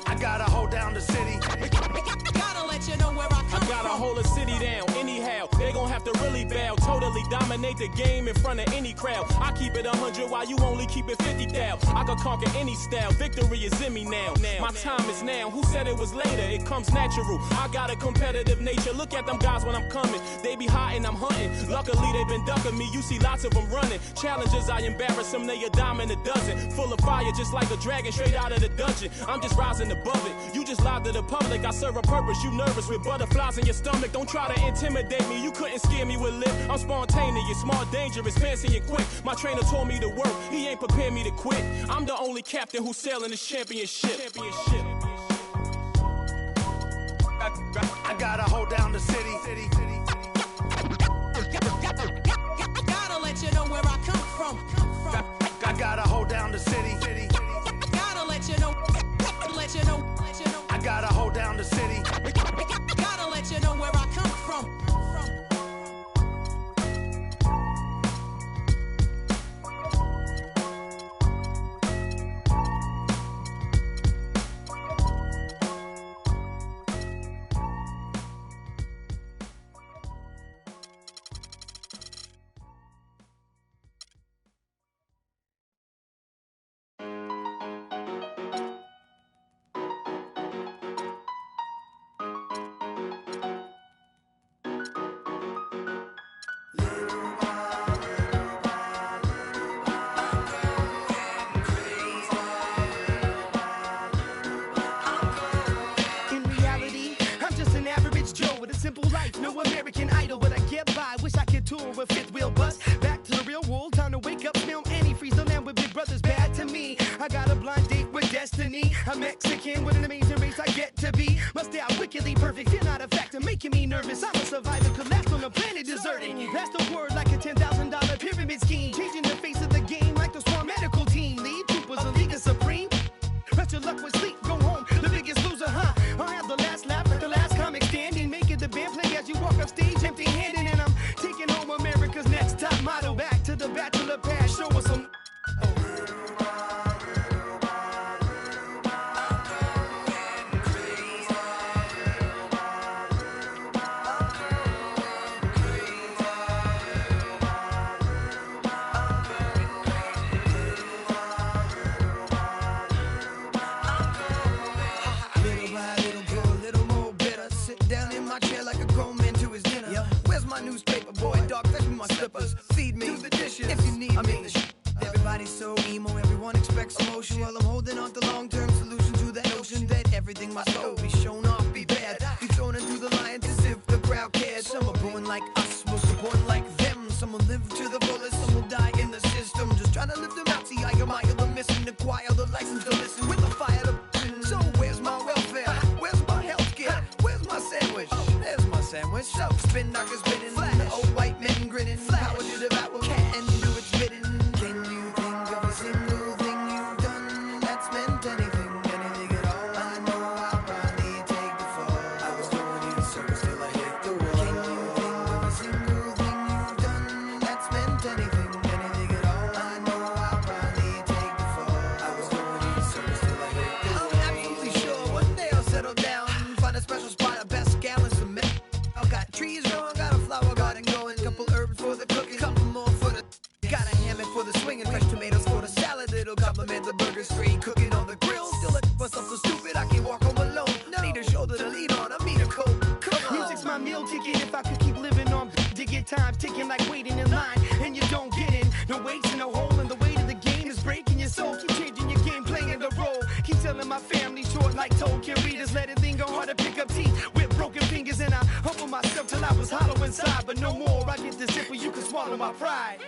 [SPEAKER 10] I gotta hold down the city.
[SPEAKER 9] Gotta let you know where I come from. I gotta hold a city down anyhow. They gon' have to really bow. Totally dominate the game in front of any crowd. I keep it 100 while you only keep it 50 thou. I could conquer any style. Victory is in me now. My time is now. Who said it was later? It comes natural. I got a competitive nature. Look at them guys when I'm coming. They be hot and I'm hunting. Luckily they been ducking me. You see lots of them running. Challenges I embarrass them. They a dime in a dozen. Full of fire just like a dragon straight out of the dungeon. I'm just rising above it. You just lied to the public. I serve a purpose. You nervous with butterflies in your stomach. Don't try to intimidate me. You couldn't scare me with lip. I'm spontaneous, smart, dangerous, fancy and quick. My trainer told me to work. He ain't prepared me to quit. I'm the only captain who's sailing this championship.
[SPEAKER 10] I gotta hold down the city.
[SPEAKER 9] Gotta let you know where I come from.
[SPEAKER 10] I gotta hold down the city.
[SPEAKER 9] Gotta let you know.
[SPEAKER 10] I gotta hold down the city.
[SPEAKER 9] Gotta let you know where I come from.
[SPEAKER 11] Simple life, no American Idol, but I get by. Wish I could tour with fifth wheel bus. Back to the real world, time to wake up, smell antifreeze. The land with big brothers bad to me. I got a blind date with destiny. I'm Mexican with an amazing race I get to be. My style wickedly perfect, you're not a factor, making me nervous. I'm a survivor, collapsed on a planet deserted. That's the word, like a $10,000 pyramid scheme. Changing the face of the game like the Swarm medical team. Lead troopers, a league of supreme. Rest your luck with sleep, go home, the biggest loser, huh? I'll have the last lap like the last comic standing. Make it the band play as you walk off stage empty-handed. And I'm taking home America's next top model. Back to the bachelor pad, show us some. Newspaper boy, dog, fetch me my slippers. Feed me, do the dishes if you need me. Everybody's so emo, everyone expects emotion. While I'm holding on to long-term solution to that notion that everything must go be shown off, be bad, be thrown into the lions as if the crowd cares. Some are born like us, most are born like them. Some will live to the fullest, some will die in the system. Just trying to live them out, see I admire the missing, acquire the license to listen with the fire to. So where's my welfare? Where's my healthcare? Where's my sandwich? There's my sandwich. So spin knockers spinning, the old white men grinning. Power to devour, can't do its bidding. Can you think of a single thing you've done that's meant anything, anything at all? I know I'll probably take the fall. I was going in circles till I hit the wall. Can you think of a single thing you've done that's meant anything, anything at all? I know I'll probably take the fall. I was going in circles till I hit the wall. I'm absolutely sure one day I'll settle down, find a special spot, a best gal and some men. I've got trees growing, got a meal ticket if I could keep living on to get times ticking like waiting in line and you don't get in. No weights and no hole in the weight of the game is breaking your soul. Keep changing your game, playing the role. Keep telling my family short like Tolkien readers. Let it linger hard to pick up teeth with broken fingers. And I humble myself till I was hollow inside. But no more, I get the zipper, you can swallow my pride.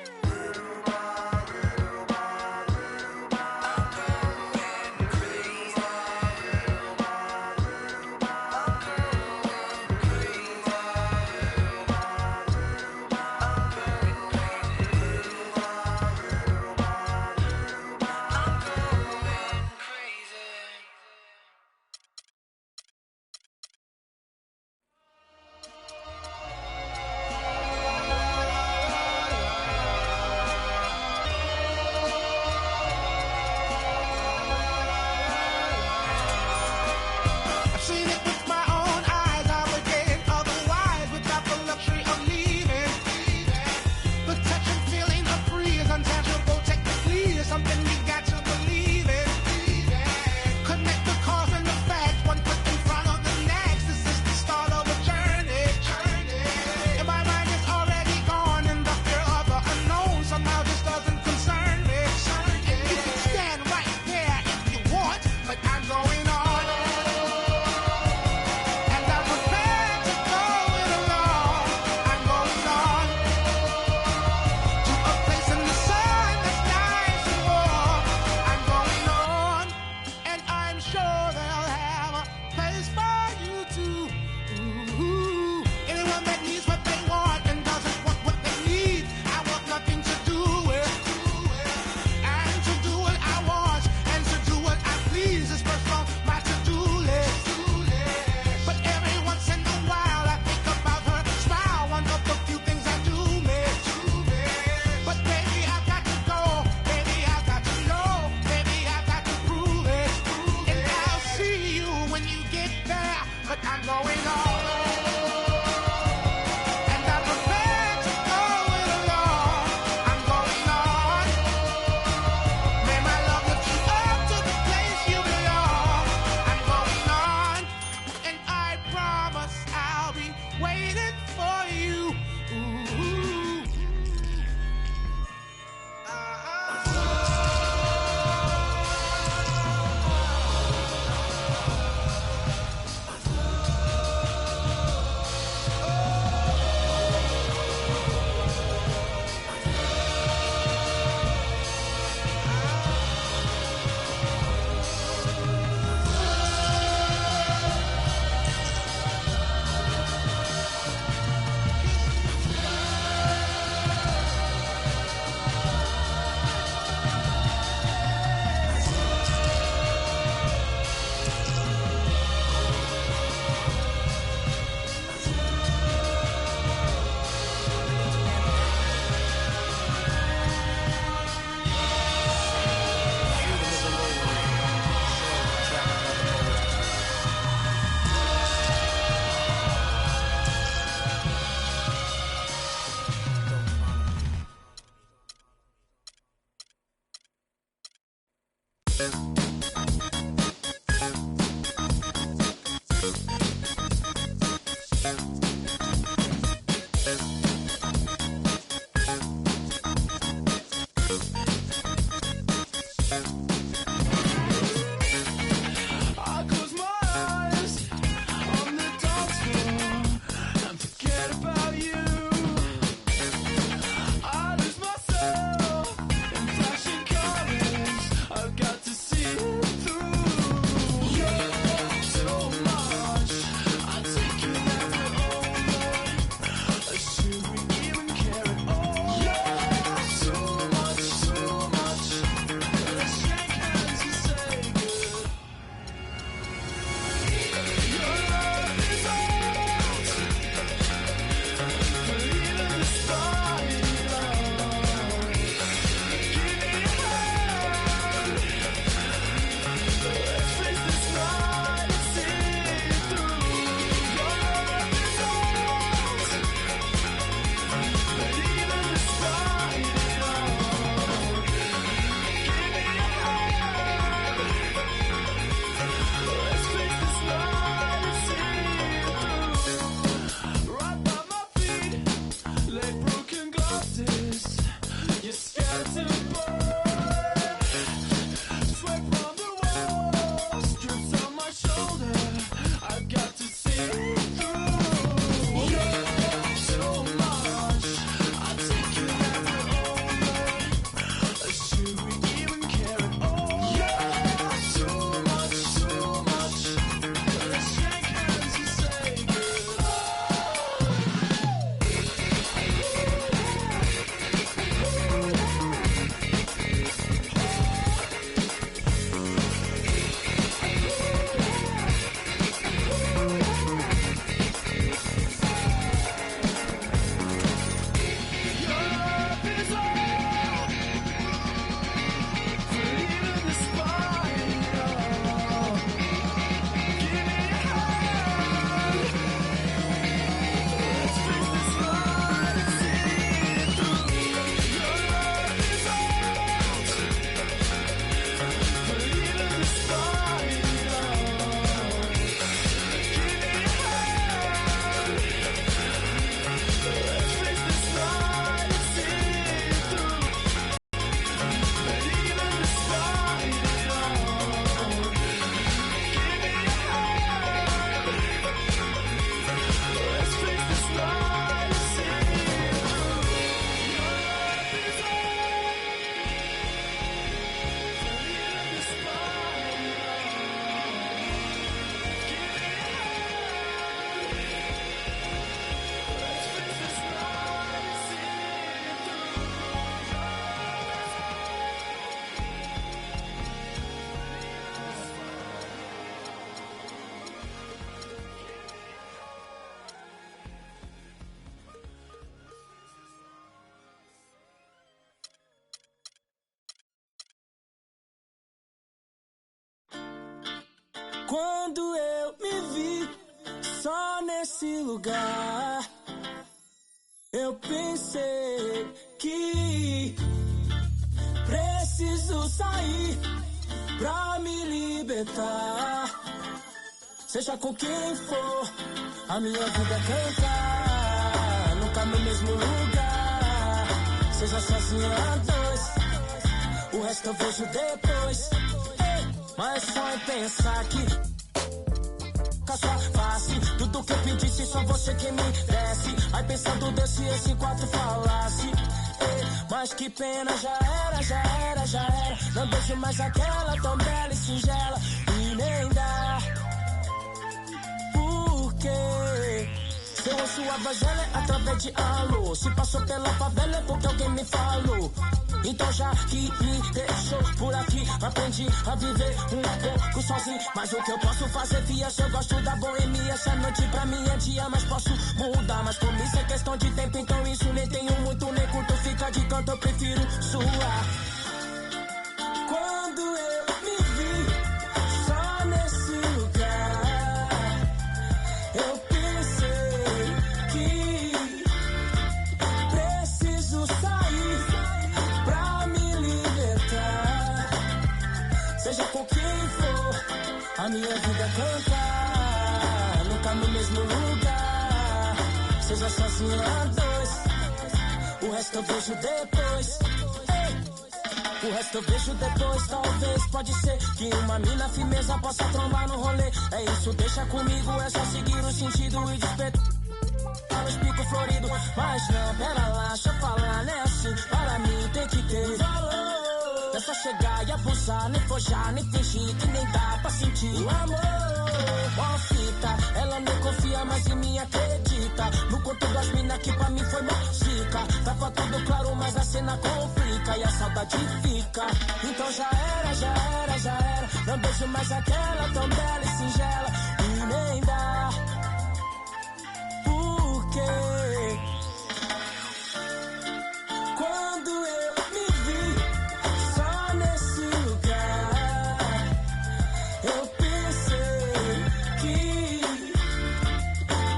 [SPEAKER 12] Quando eu me vi só nesse lugar, eu pensei que preciso sair pra me libertar. Seja com quem for, a minha vida é cantar. Nunca no mesmo lugar, seja sozinho a dois. O resto eu vejo depois. Mas só em pensar que com a sua face, tudo que eu pedisse, só você que me desse. Aí pensando Deus se esse quarto falasse. Mas que pena, já era. Não deixo mais aquela tão bela e singela. E nem dá. Porque se eu ouço a voz dela é através de alô. Se passou pela favela é porque alguém me falou. Então já que me deixou por aqui, aprendi a viver um pouco sozinho. Mas o que eu posso fazer, fia, se eu gosto da boemia. Essa noite pra mim é dia, mas posso mudar. Mas como isso é questão de tempo, então isso nem tenho muito, nem curto. Fica de canto, eu prefiro suar. Quando eu me vi só nesse lugar, eu pensei que preciso sair pra me libertar. Seja com quem for, a minha vida é cantar. Nunca no mesmo lugar, seja sozinho a dois. O resto eu vejo depois. O resto eu vejo depois, talvez, pode ser que uma mina firmeza possa trombar no rolê. É isso, deixa comigo, é só seguir o sentido e despertar os picos floridos. Mas não, pera lá, deixa eu falar, né assim, para mim tem que ter valor. É só chegar e abusar, nem forjar, nem fingir que nem dá pra sentir o amor. Ó fita, ela nem confia, mas em mim acredita. No conto das minas que pra mim foi música. Tava tudo claro, mas a cena complica e a saudade fica. Então já era. Não beijo mais aquela tão bela e singela. E nem dá. Porque quando eu me vi só nesse lugar, eu pensei que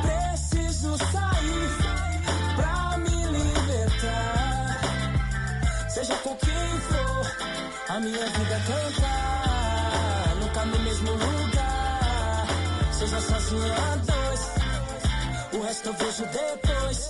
[SPEAKER 12] preciso sair pra me libertar. Seja com quem for, a minha vida é cantar. Nunca no mesmo lugar, seja sozinho a dois. O resto eu vejo depois.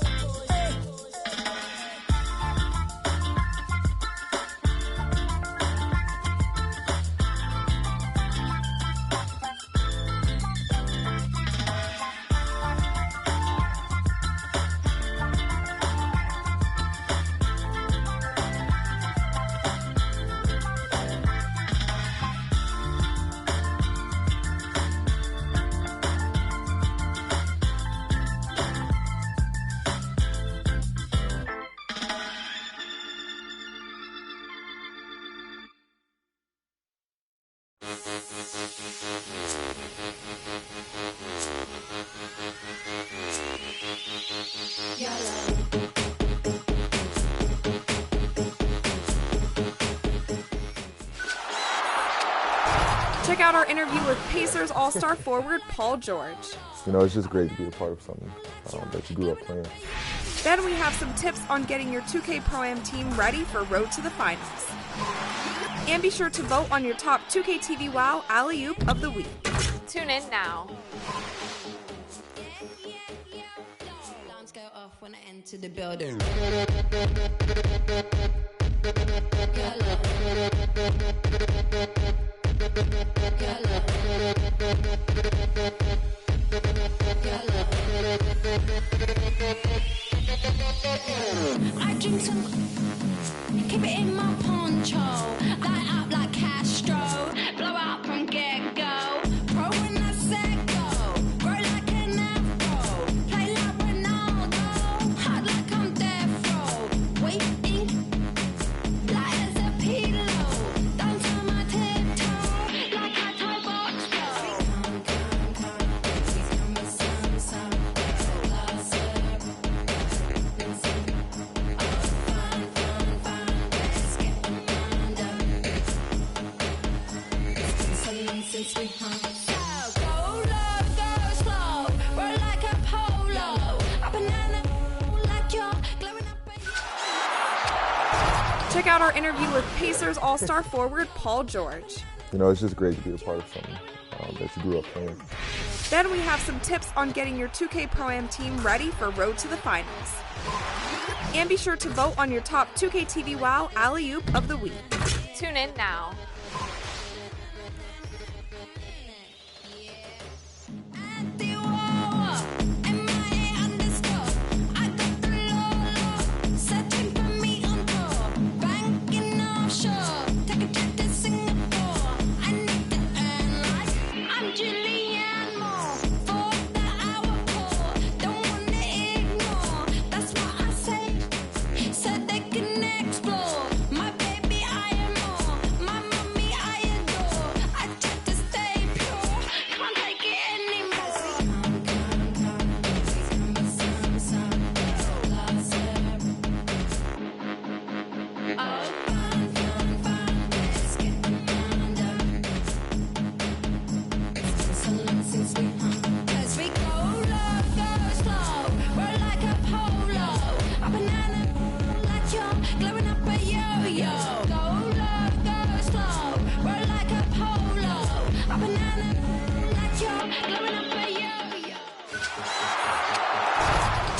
[SPEAKER 7] Check out our interview with Pacers All-Star forward Paul George.
[SPEAKER 8] You know, it's just great to be a part of something that you grew up playing.
[SPEAKER 7] Then we have some tips on getting your 2K Pro-Am team ready for Road to the Finals. And be sure to vote on your top 2K TV WoW Alley-Oop of the Week.
[SPEAKER 13] Tune in now.
[SPEAKER 14] Alarms go off when I enter the building.
[SPEAKER 15] I drink some, keep it in my poncho, light up like Castro, blow out from get-go, pro when I said go, grow like an afro, play like Ronaldo, hard like I'm death row, waiting light as a pillow, dance on my tiptoe, like I tie box go.
[SPEAKER 7] Check out our interview with Pacers All-Star forward Paul George.
[SPEAKER 8] You know, it's just great to be a part of something that you grew up playing.
[SPEAKER 7] Then we have some tips on getting your 2K Pro-Am team ready for Road to the Finals. And be sure to vote on your top 2K TV WoW Alley-Oop of the Week.
[SPEAKER 13] Tune in now.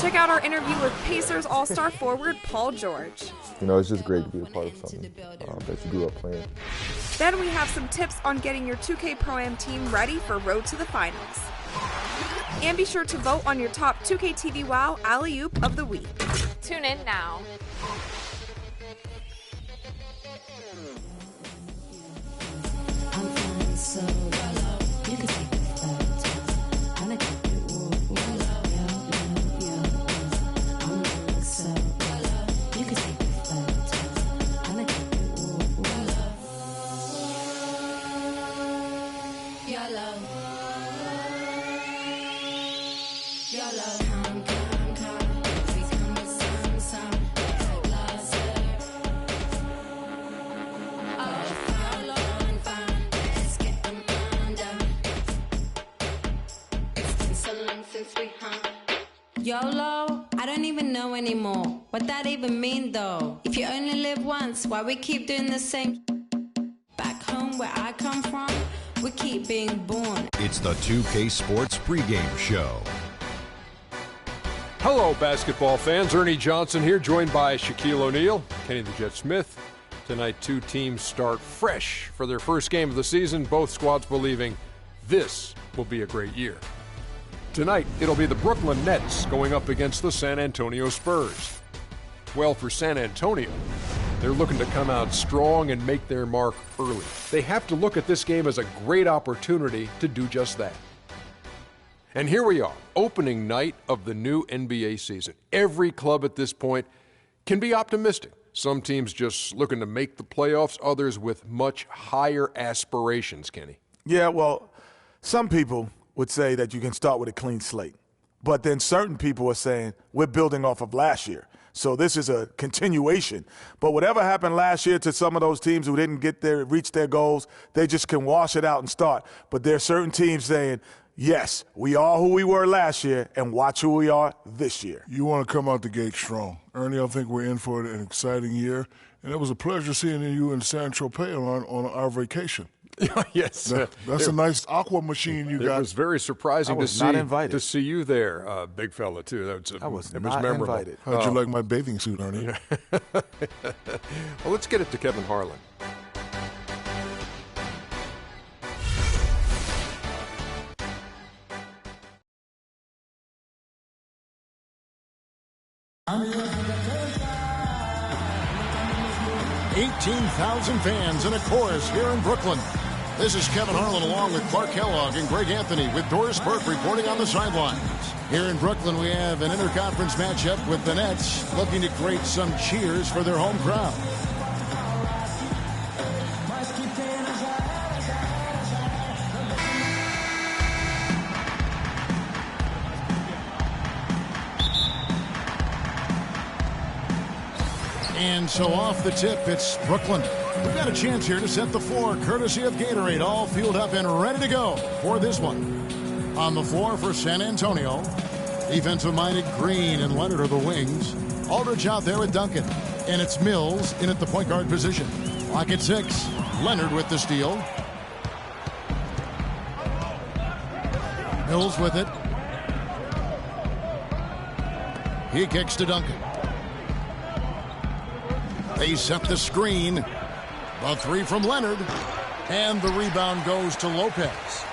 [SPEAKER 7] Check out our interview with Pacers All-Star forward Paul George.
[SPEAKER 8] You know, it's just great to be a part of something that you grew up playing.
[SPEAKER 7] Then we have some tips on getting your 2K Pro-Am team ready for Road to the Finals. And be sure to vote on your top 2K TV WoW Alley-Oop of the Week.
[SPEAKER 13] Tune in now.
[SPEAKER 14] YOLO? I don't even know anymore. What that even mean though? If you only live once, why we keep doing the same? Back home where I come from, we keep being born.
[SPEAKER 16] It's the 2K Sports pregame show.
[SPEAKER 17] Hello, basketball fans. Ernie Johnson here, joined by Shaquille O'Neal, Kenny the Jet Smith. Tonight, two teams start fresh for their first game of the season, both squads believing this will be a great year. Tonight, it'll be the Brooklyn Nets going up against the San Antonio Spurs. Well, for San Antonio, they're looking to come out strong and make their mark early. They have to look at this game as a great opportunity to do just that. And here we are, opening night of the new NBA season. Every club at this point can be optimistic. Some teams just looking to make the playoffs, others with much higher aspirations, Kenny.
[SPEAKER 18] Yeah, well, some people would say that you can start with a clean slate. But then certain people are saying we're building off of last year. So this is a continuation. But whatever happened last year to some of those teams who didn't reach their goals, they just can wash it out and start. But there are certain teams saying, yes, we are who we were last year, and watch who we are this year.
[SPEAKER 19] You want to come out the gate strong. Ernie, I think we're in for an exciting year. And it was a pleasure seeing you in San Tropez on our vacation.
[SPEAKER 17] Yes.
[SPEAKER 19] That's a nice aqua machine you got.
[SPEAKER 17] It was very surprising to see you there, big fella, too.
[SPEAKER 18] I was
[SPEAKER 17] not
[SPEAKER 18] memorable. Invited.
[SPEAKER 19] How'd you like my bathing suit, Ernie?
[SPEAKER 17] Well, let's get it to Kevin Harlan.
[SPEAKER 1] $18,000 fans in a chorus here in Brooklyn. This is Kevin Harlan along with Clark Kellogg and Greg Anthony with Doris Burke reporting on the sidelines. Here in Brooklyn, we have an interconference matchup with the Nets looking to create some cheers for their home crowd. And so off the tip, it's Brooklyn. We've got a chance here to set the floor, courtesy of Gatorade, all fueled up and ready to go for this one. On the floor for San Antonio, defensive-minded Green and Leonard are the wings. Aldridge out there with Duncan. And it's Mills in at the point guard position. Clock at 6. Leonard with the steal. Mills with it. He kicks to Duncan. They set the screen. The three from Leonard. And the rebound goes to Lopez.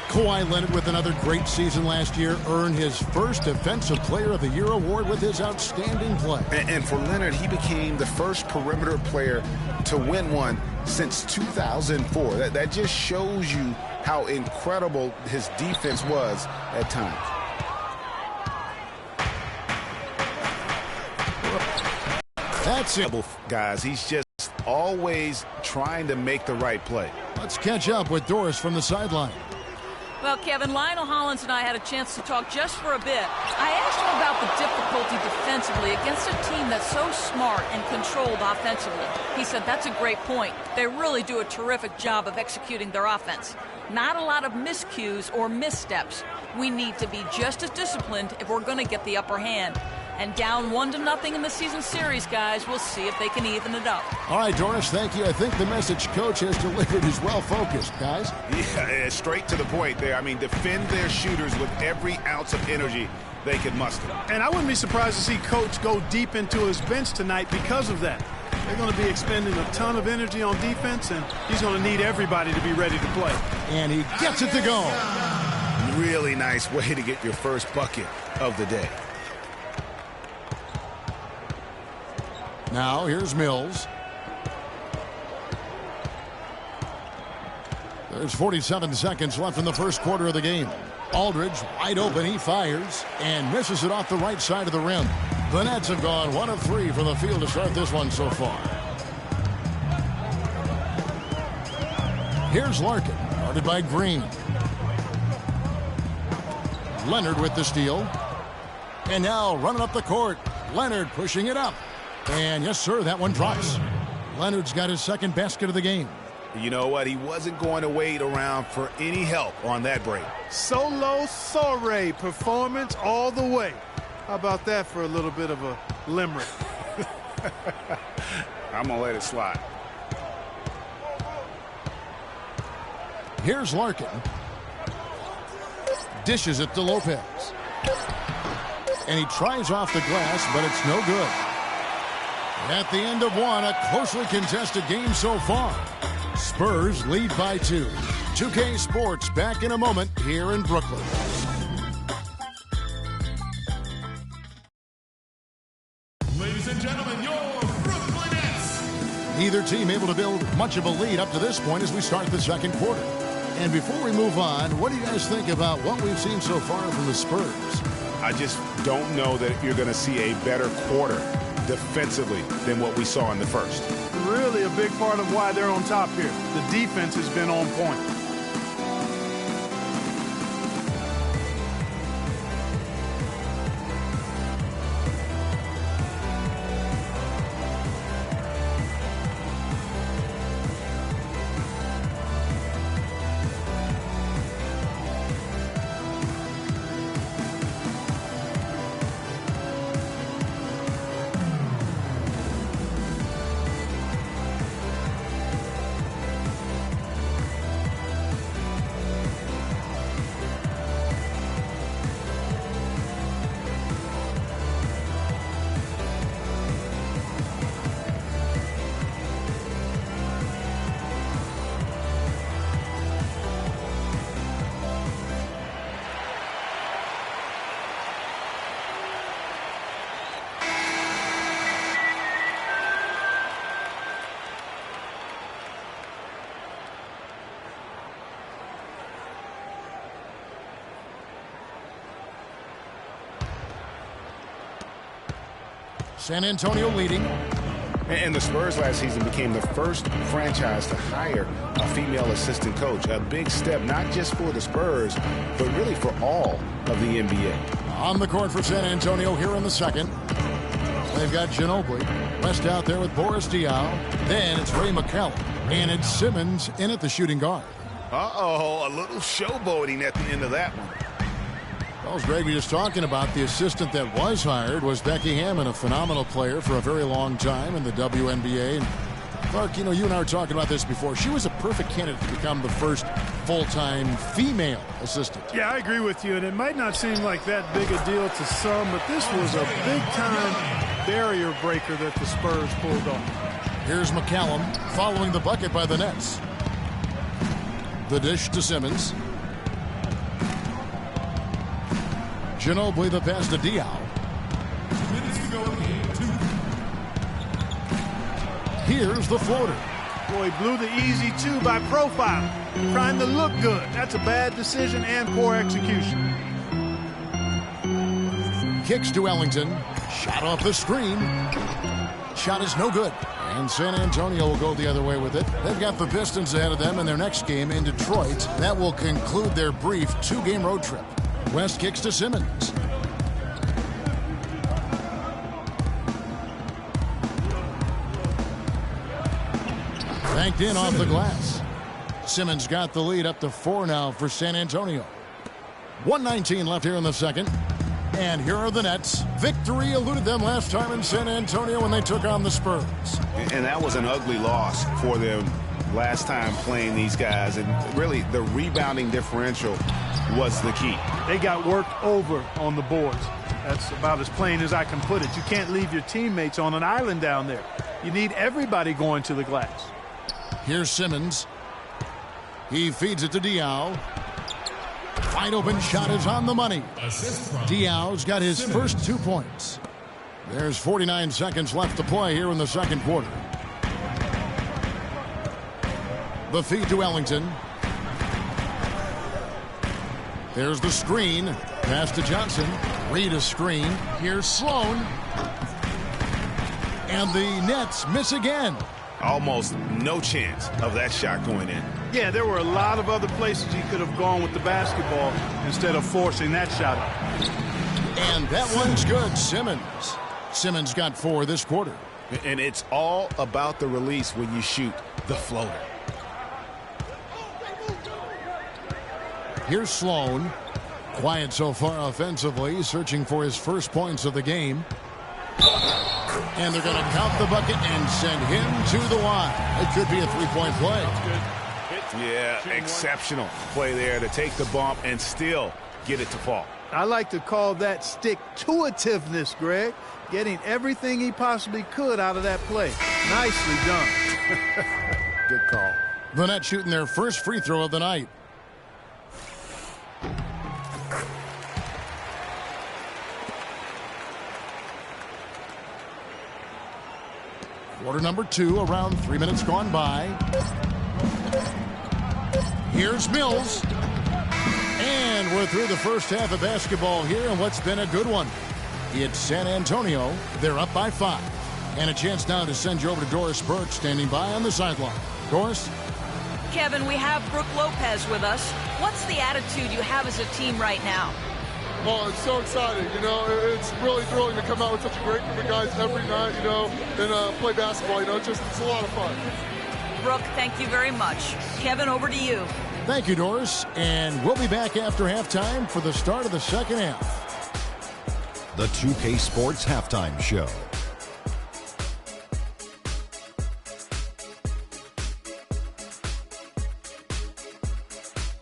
[SPEAKER 1] Kawhi Leonard, with another great season last year, earned his first Defensive Player of the Year award with his outstanding play.
[SPEAKER 2] And for Leonard, he became the first perimeter player to win one since 2004. That just shows you how incredible his defense was at times.
[SPEAKER 1] That's it.
[SPEAKER 2] Guys, he's just always trying to make the right play.
[SPEAKER 1] Let's catch up with Doris from the sideline.
[SPEAKER 6] Well, Kevin, Lionel Hollins and I had a chance to talk just for a bit. I asked him about the difficulty defensively against a team that's so smart and controlled offensively. He said that's a great point. They really do a terrific job of executing their offense. Not a lot of miscues or missteps. We need to be just as disciplined if we're going to get the upper hand. And down 1-0 in the season series, guys. We'll see if they can even it up.
[SPEAKER 1] All right, Doris, thank you. I think the message Coach has delivered is well-focused, guys.
[SPEAKER 2] Yeah, straight to the point there. I mean, defend their shooters with every ounce of energy they can muster.
[SPEAKER 3] And I wouldn't be surprised to see Coach go deep into his bench tonight because of that. They're going to be expending a ton of energy on defense, and he's going to need everybody to be ready to play.
[SPEAKER 1] And he gets it to go.
[SPEAKER 2] Really nice way to get your first bucket of the day.
[SPEAKER 1] Now, here's Mills. There's 47 seconds left in the first quarter of the game. Aldridge, wide open, he fires and misses it off the right side of the rim. The Nets have gone 1 of 3 from the field to start this one so far. Here's Larkin, guarded by Green. Leonard with the steal. And now running up the court, Leonard pushing it up. And yes, sir, that one drops. Leonard's got his second basket of the game.
[SPEAKER 2] You know what? He wasn't going to wait around for any help on that break.
[SPEAKER 3] Solo soiree performance all the way. How about that for a little bit of a limerick?
[SPEAKER 2] I'm going to let it slide.
[SPEAKER 1] Here's Larkin. Dishes it to Lopez. And he tries off the glass, but it's no good. At the end of one, a closely contested game so far. Spurs lead by 2. 2K Sports back in a moment here in Brooklyn.
[SPEAKER 4] Ladies and gentlemen, your Brooklyn Nets.
[SPEAKER 1] Neither team able to build much of a lead up to this point as we start the second quarter. And before we move on, what do you guys think about what we've seen so far from the Spurs?
[SPEAKER 2] I just don't know that you're going to see a better quarter defensively than what we saw in the first.
[SPEAKER 3] Really a big part of why they're on top here. The defense has been on point.
[SPEAKER 1] San Antonio leading.
[SPEAKER 2] And the Spurs last season became the first franchise to hire a female assistant coach. A big step, not just for the Spurs, but really for all of the NBA.
[SPEAKER 1] On the court for San Antonio here in the second. They've got Ginobili. West out there with Boris Diaw. Then it's Ray McCallum. And it's Simmons in at the shooting guard.
[SPEAKER 2] Uh-oh, a little showboating at the end of that one.
[SPEAKER 1] Well, as Greg was just talking about, the assistant that was hired was Becky Hammond, a phenomenal player for a very long time in the WNBA. And Clark, you and I were talking about this before. She was a perfect candidate to become the first full-time female assistant.
[SPEAKER 3] Yeah, I agree with you, and it might not seem like that big a deal to some, but this was a big-time barrier breaker that the Spurs pulled off.
[SPEAKER 1] Here's McCallum following the bucket by the Nets. The dish to Simmons. Ginobili the pass to Diaw.
[SPEAKER 4] 2 minutes to go in game 2.
[SPEAKER 1] Here's the floater.
[SPEAKER 3] Boy, he blew the easy 2 by profile, trying to look good. That's a bad decision and poor execution.
[SPEAKER 1] Kicks to Ellington. Shot off the screen. Shot is no good. And San Antonio will go the other way with it. They've got the Pistons ahead of them in their next game in Detroit. That will conclude their brief 2-game road trip. West kicks to Simmons. Banked in off the glass. Simmons got the lead up to 4 now for San Antonio. 1:19 left here in the second. And here are the Nets. Victory eluded them last time in San Antonio when they took on the Spurs.
[SPEAKER 2] And that was an ugly loss for them last time playing these guys. And really, the rebounding differential was the key.
[SPEAKER 3] They got worked over on the boards. That's about as plain as I can put it. You can't leave your teammates on an island down there. You need everybody going to the glass.
[SPEAKER 1] Here's Simmons. He feeds it to Diaw. Wide open shot is on the money. Diaw's got his first 2 points. There's 49 seconds left to play here in the second quarter. The feed to Ellington. There's the screen. Pass to Johnson. Read a screen. Here's Sloan. And the Nets miss again.
[SPEAKER 2] Almost no chance of that shot going in.
[SPEAKER 3] Yeah, there were a lot of other places he could have gone with the basketball instead of forcing that shot up.
[SPEAKER 1] And that one's good. Simmons got 4 this quarter.
[SPEAKER 2] And it's all about the release when you shoot the floater.
[SPEAKER 1] Here's Sloan. Quiet so far offensively, searching for his first points of the game. And they're going to count the bucket and send him to the line. It could be a 3-point play.
[SPEAKER 2] Yeah, exceptional play there to take the bump and still get it to fall.
[SPEAKER 3] I like to call that stick-to-itiveness, Greg. Getting everything he possibly could out of that play. Nicely done.
[SPEAKER 18] Good call.
[SPEAKER 1] The Nets shooting their first free throw of the night. Quarter number 2, around 3 minutes gone by. Here's Mills. And we're through the first half of basketball here, and what's been a good one. It's San Antonio. They're up by 5. And a chance now to send you over to Doris Burke, standing by on the sideline. Doris?
[SPEAKER 6] Kevin, we have Brooke Lopez with us. What's the attitude you have as a team right now?
[SPEAKER 20] Oh, it's so exciting, it's really thrilling to come out with such a great group of guys every night, and play basketball, it's a lot of fun.
[SPEAKER 6] Brooke, thank you very much. Kevin, over to you.
[SPEAKER 1] Thank you, Doris, and we'll be back after halftime for the start of the second half.
[SPEAKER 16] The 2K Sports Halftime Show.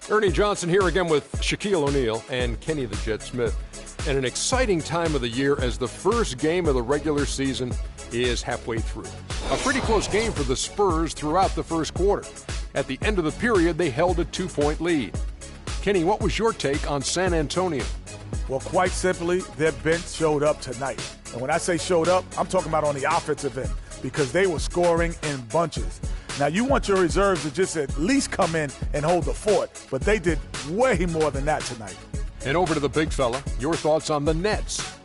[SPEAKER 17] Ernie Johnson here again with Shaquille O'Neal and Kenny the Jet Smith. And an exciting time of the year as the first game of the regular season is halfway through. A pretty close game for the Spurs throughout the first quarter. At the end of the period, they held a 2-point lead. Kenny, what was your take on San Antonio?
[SPEAKER 18] Well, quite simply, their bench showed up tonight. And when I say showed up, I'm talking about on the offensive end because they were scoring in bunches. Now, you want your reserves to just at least come in and hold the fort, but they did way more than that tonight.
[SPEAKER 17] And over to the big fella, your thoughts on the Nets.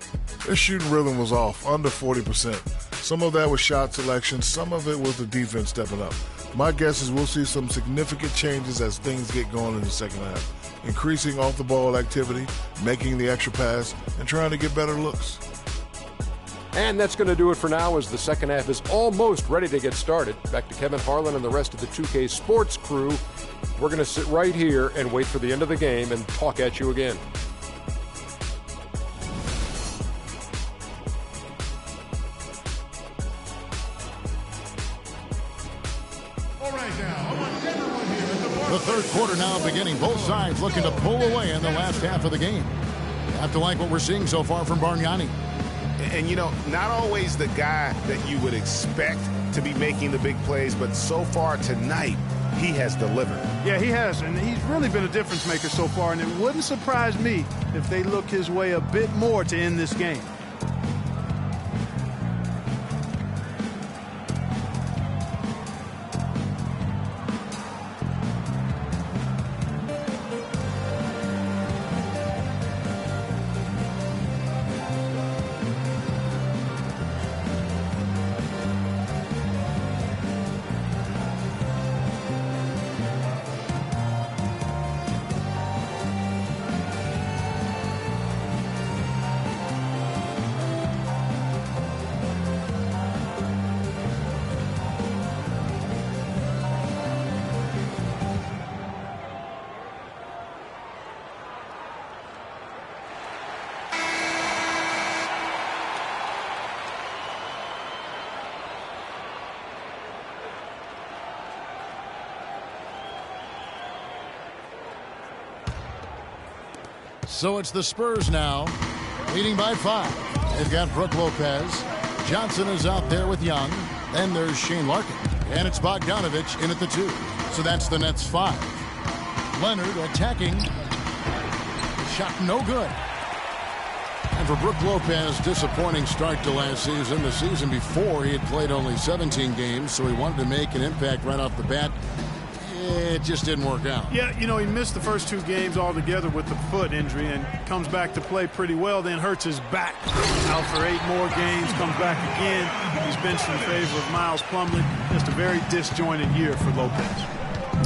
[SPEAKER 19] Their shooting rhythm was off, under 40%. Some of that was shot selection, some of it was the defense stepping up. My guess is we'll see some significant changes as things get going in the second half. Increasing off-the-ball activity, making the extra pass, and trying to get better looks.
[SPEAKER 17] And that's going to do it for now as the second half is almost ready to get started. Back to Kevin Harlan and the rest of the 2K Sports crew. We're going to sit right here and wait for the end of the game and talk at you again.
[SPEAKER 1] The third quarter now beginning. Both sides looking to pull away in the last half of the game. You have to like what we're seeing so far from Bargnani.
[SPEAKER 2] And, you know, not always the guy that you would expect to be making the big plays, but so far tonight, he has delivered.
[SPEAKER 3] Yeah, he has, and he's really been a difference maker so far, and it wouldn't surprise me if they look his way a bit more to end this game.
[SPEAKER 1] So it's the Spurs now, leading by 5. They've got Brook Lopez. Johnson is out there with Young. Then there's Shane Larkin. And it's Bogdanovich in at the 2. So that's the Nets 5. Leonard attacking. Shot no good. And for Brook Lopez, disappointing start to last season. The season before, he had played only 17 games, so he wanted to make an impact right off the bat. It just didn't work out.
[SPEAKER 3] Yeah, you know, he missed the first 2 games altogether with the foot injury and comes back to play pretty well, then hurts his back. Out for 8 more games, comes back again. He's benched in favor of Miles Plumlee. Just a very disjointed year for Lopez.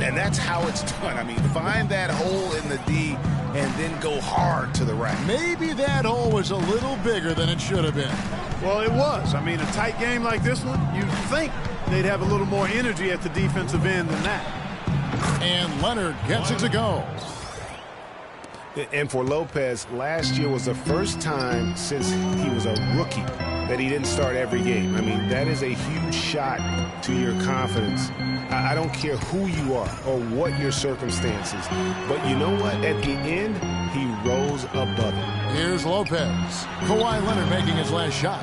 [SPEAKER 2] And that's how it's done. I mean, find that hole in the D and then go hard to the right.
[SPEAKER 1] Maybe that hole was a little bigger than it should have been.
[SPEAKER 3] Well, it was. I mean, a tight game like this one, you'd think they'd have a little more energy at the defensive end than that.
[SPEAKER 1] And Leonard gets it to go.
[SPEAKER 2] And for Lopez, last year was the first time since he was a rookie that he didn't start every game. I mean, that is a huge shot to your confidence. I don't care who you are or what your circumstances, but you know what? At the end, he rose above it.
[SPEAKER 1] Here's Lopez. Kawhi Leonard making his last shot.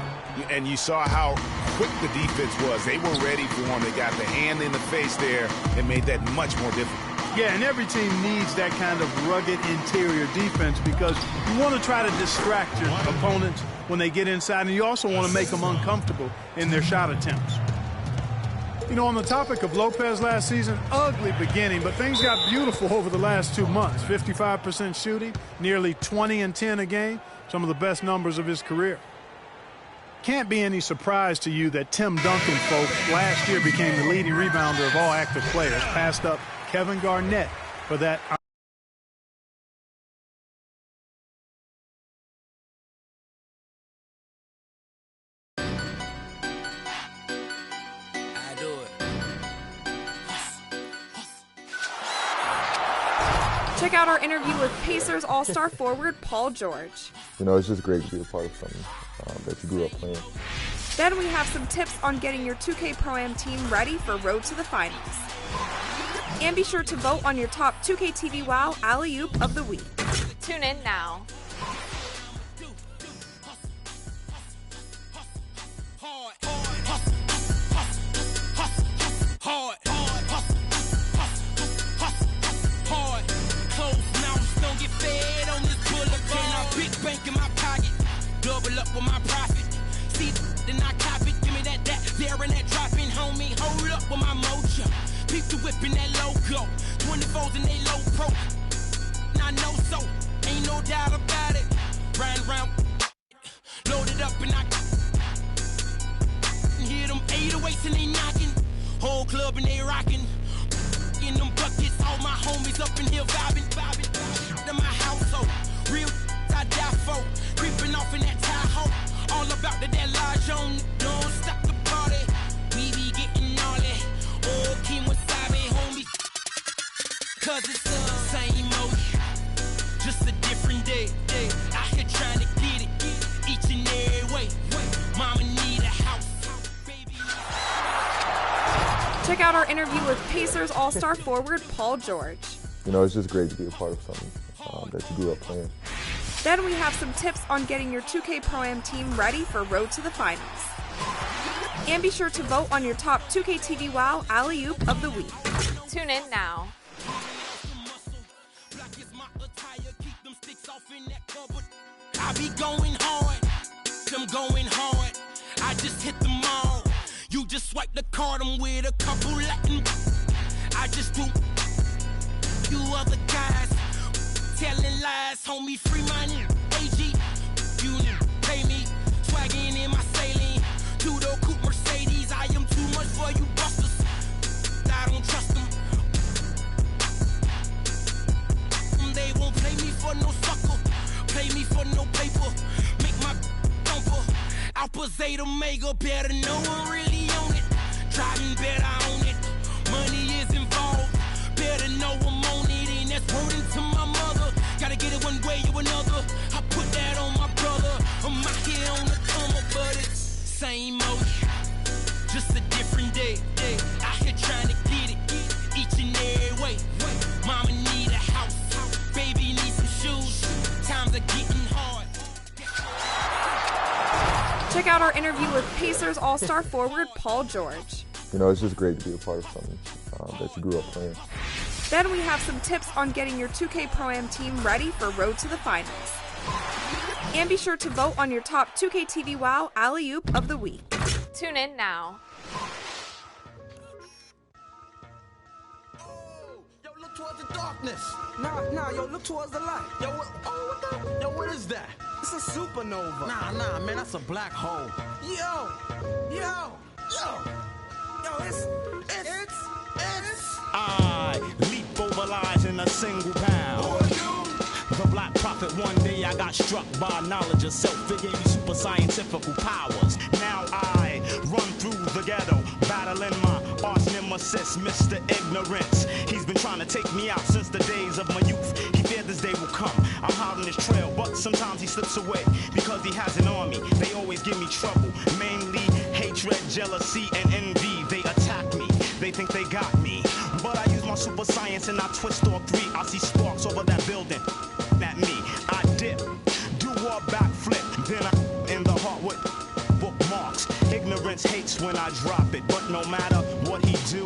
[SPEAKER 2] And you saw how quick the defense was. They were ready for him. They got the hand in the face there and made that much more difficult.
[SPEAKER 3] Yeah, and every team needs that kind of rugged interior defense because you want to try to distract your opponents when they get inside, and you also want to make them uncomfortable in their shot attempts. You know, on the topic of Lopez last season, ugly beginning, but things got beautiful over the last 2 months. 55% shooting, nearly 20 and 10 a game, some of the best numbers of his career. Can't be any surprise to you that Tim Duncan, folks, last year became the leading rebounder of all active players, passed up Kevin Garnett for that.
[SPEAKER 7] Check out our interview with Pacers All-Star forward Paul George.
[SPEAKER 8] You know, it's just great to be a part of something that you grew up playing.
[SPEAKER 7] Then we have some tips on getting your 2K Pro-Am team ready for Road to the Finals. And be sure to vote on your top 2K TV WoW Alley-Oop of the Week.
[SPEAKER 13] Tune in now.
[SPEAKER 12] Bank in my pocket, double up with my profit. See, then I cop it. Give me that, there and that dropping, homie. Hold up with my mojo. Peep the whip in that logo. 24s in they low pro. I know so, ain't no doubt about it. Riding round, loaded up and I hear them 808s and they knocking. Whole club and they rocking. In them buckets, all my homies up in here vibing. To my household, real. I die for, creeping off in that Tahoe. All about that large on, don't stop the party. We be getting gnarly. Oh, Kim Wasabi, homie. Cause it's the same motion, just a different day. Out here trying to get it, each and every way. Mama need a house, baby.
[SPEAKER 7] Check Check out our interview with Pacers All-Star forward Paul George.
[SPEAKER 8] You know, it's just great to be a part of something that you grew up playing.
[SPEAKER 7] Then we have some tips on getting your 2K Pro-Am team ready for Road to the Finals. And be sure to vote on your top 2K TV WoW Alley-Oop of the Week.
[SPEAKER 13] Tune in now.
[SPEAKER 10] I be going hard, I'm going hard. I just hit them all. You just swipe the card, I'm with a couple Latin. I just do. You other guys telling lies, homie, free money. AG, you pay me. Swagging in my saline. Two-door coupe Mercedes. I am too much for you busters. I don't trust them. They won't play me for no sucker. Play me for no paper. Make my thumper. Alpha Zeta Omega. Better know I'm really on it. Driving better on it. Money is involved. Better know I'm on it. And that's wording to my mother. Gotta get it one way or another. I put that on my brother. I'm out here on the come up, but it's same old. Just a different day. Out here trying to get it. Each and every way. Mama need a house. Baby need some shoes. Times are getting hard.
[SPEAKER 7] Check out our interview with Pacers All-Star forward Paul George.
[SPEAKER 8] You know, it's just great to be a part of something that you grew up playing.
[SPEAKER 7] Then we have some tips on getting your 2K Pro-Am team ready for Road to the Finals. And be sure to vote on your top 2K TV WoW Alley-Oop of the Week.
[SPEAKER 13] Tune in now.
[SPEAKER 10] Yo, look towards the darkness. Nah, yo, look towards the light. Yo, what is that? It's a supernova. Nah, man, that's a black hole. Yo, it's. I leap over lies in a single pound. The Black Prophet, one day I got struck by knowledge of self. It gave me super scientific powers. Now I run through the ghetto, battling my arch nemesis, Mr. Ignorance. He's been trying to take me out since the days of my youth. He feared this day will come. I'm hot on his trail, but sometimes he slips away because he has an army. They always give me trouble, mainly hatred, jealousy, and envy. They attack me. They think they got me, but I use my super science and I twist all three. I see sparks over that building. At me, I dip, do a backflip, then I in the heart with bookmarks. Ignorance hates when I drop it, but no matter what he do,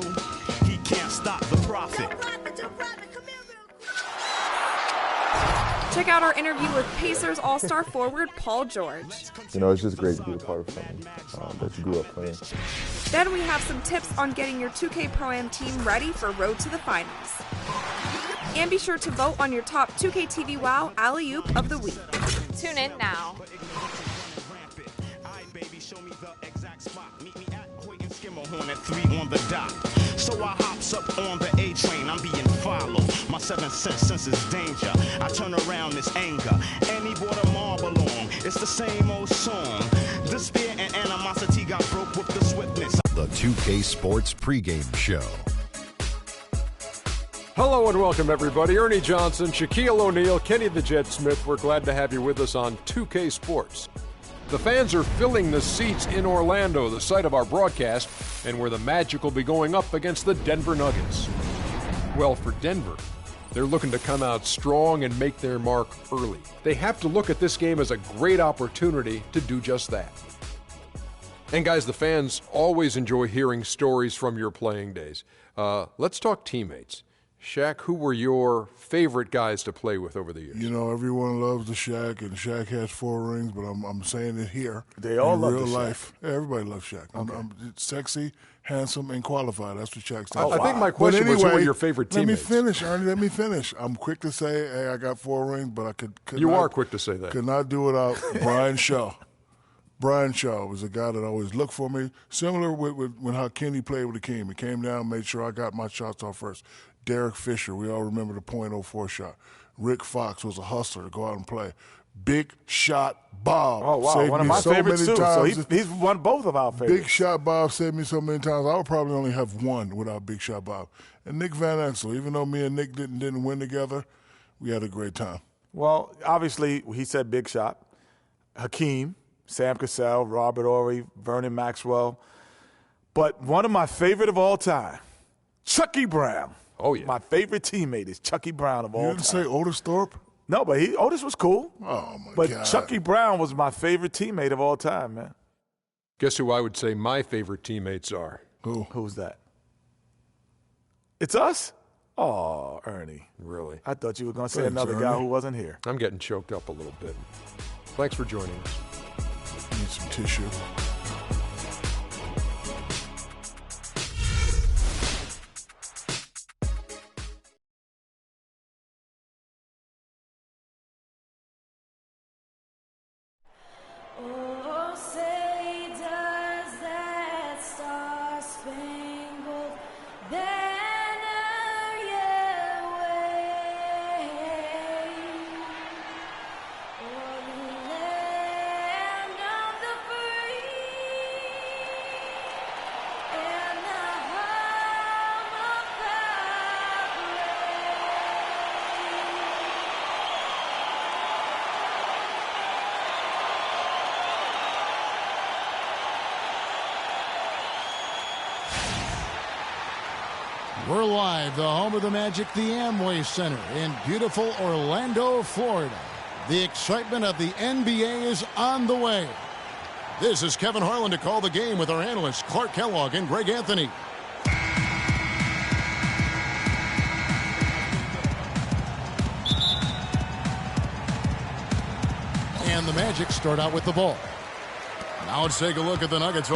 [SPEAKER 10] he can't stop the prophet.
[SPEAKER 7] Check out our interview with Pacers All-Star forward Paul George.
[SPEAKER 8] You know, it's just great to be a part of something that you grew up playing.
[SPEAKER 7] Then we have some tips on getting your 2K Pro-Am team ready for Road to the Finals. And be sure to vote on your top 2K TV WoW Alley-Oop of the Week.
[SPEAKER 13] Tune in now.
[SPEAKER 10] At 3 on the dot. So I hops up on the A train. I'm being followed. My seventh sense is danger. I turn around this anger. And he brought a marble along. It's the same old song. Despair and animosity got broke with the swiftness.
[SPEAKER 16] The 2K Sports pregame show.
[SPEAKER 17] Hello and welcome, everybody. Ernie Johnson, Shaquille O'Neal, Kenny the Jet Smith. We're glad to have you with us on 2K Sports. The fans are filling the seats in Orlando, the site of our broadcast, and where the Magic will be going up against the Denver Nuggets. Well, for Denver, they're looking to come out strong and make their mark early. They have to look at this game as a great opportunity to do just that. And guys, the fans always enjoy hearing stories from your playing days. Let's talk teammates. Shaq, who were your favorite guys to play with over the years?
[SPEAKER 19] You know, everyone loves the Shaq, and Shaq has 4 rings, but I'm saying it here.
[SPEAKER 18] They all love
[SPEAKER 19] real
[SPEAKER 18] the
[SPEAKER 19] life. Yeah, everybody loves Shaq.
[SPEAKER 18] Okay.
[SPEAKER 19] I'm sexy, handsome, and qualified. That's what Shaq stands
[SPEAKER 17] I think my question was, who were your favorite teammates?
[SPEAKER 19] Let me finish, Ernie. Let me finish. I'm quick to say, hey, I got 4 rings, but I could
[SPEAKER 17] You
[SPEAKER 19] not,
[SPEAKER 17] are quick to say that.
[SPEAKER 19] Could not do without Brian Shaw. Brian Shaw was a guy that always looked for me, similar with when how Kenny played with Akeem. He came down, made sure I got my shots off first. Derek Fisher, we all remember the .04 shot. Rick Fox was a hustler to go out and play. Big Shot Bob.
[SPEAKER 18] Oh, wow.
[SPEAKER 19] Saved
[SPEAKER 18] One of
[SPEAKER 19] me
[SPEAKER 18] my
[SPEAKER 19] so
[SPEAKER 18] favorites,
[SPEAKER 19] many
[SPEAKER 18] too.
[SPEAKER 19] times.
[SPEAKER 18] So he's won both of our favorites.
[SPEAKER 19] Big Shot Bob saved me so many times. I would probably only have one without Big Shot Bob. And Nick Van Exel, even though me and Nick didn't win together, we had a great time.
[SPEAKER 18] Well, obviously, he said Big Shot. Hakeem, Sam Cassell, Robert Horry, Vernon Maxwell. But one of my favorite of all time, Chucky Brown.
[SPEAKER 17] Oh, yeah.
[SPEAKER 18] My favorite teammate is Chucky Brown of all time.
[SPEAKER 19] You didn't say Otis Thorpe?
[SPEAKER 18] No, but Otis was cool.
[SPEAKER 19] Oh, my
[SPEAKER 18] but
[SPEAKER 19] God.
[SPEAKER 18] But Chucky Brown was my favorite teammate of all time, man.
[SPEAKER 17] Guess who I would say my favorite teammates are?
[SPEAKER 19] Who?
[SPEAKER 18] Who's that? It's us? Oh, Ernie.
[SPEAKER 17] Really?
[SPEAKER 18] I thought you were going to say
[SPEAKER 19] Thanks,
[SPEAKER 18] another
[SPEAKER 19] Ernie.
[SPEAKER 18] guy who wasn't here.
[SPEAKER 17] I'm getting choked up a little bit. Thanks for joining us.
[SPEAKER 19] Need some tissue.
[SPEAKER 15] Oh, say does that star-spangled banner yet wave o'er the land of the free and the home of the
[SPEAKER 1] We're live, the home of the Magic, the Amway Center in beautiful Orlando, Florida. The excitement of the NBA is on the way. This is Kevin Harlan to call the game with our analysts Clark Kellogg and Greg Anthony. And the Magic start out with the ball. Now let's take a look at the Nuggets.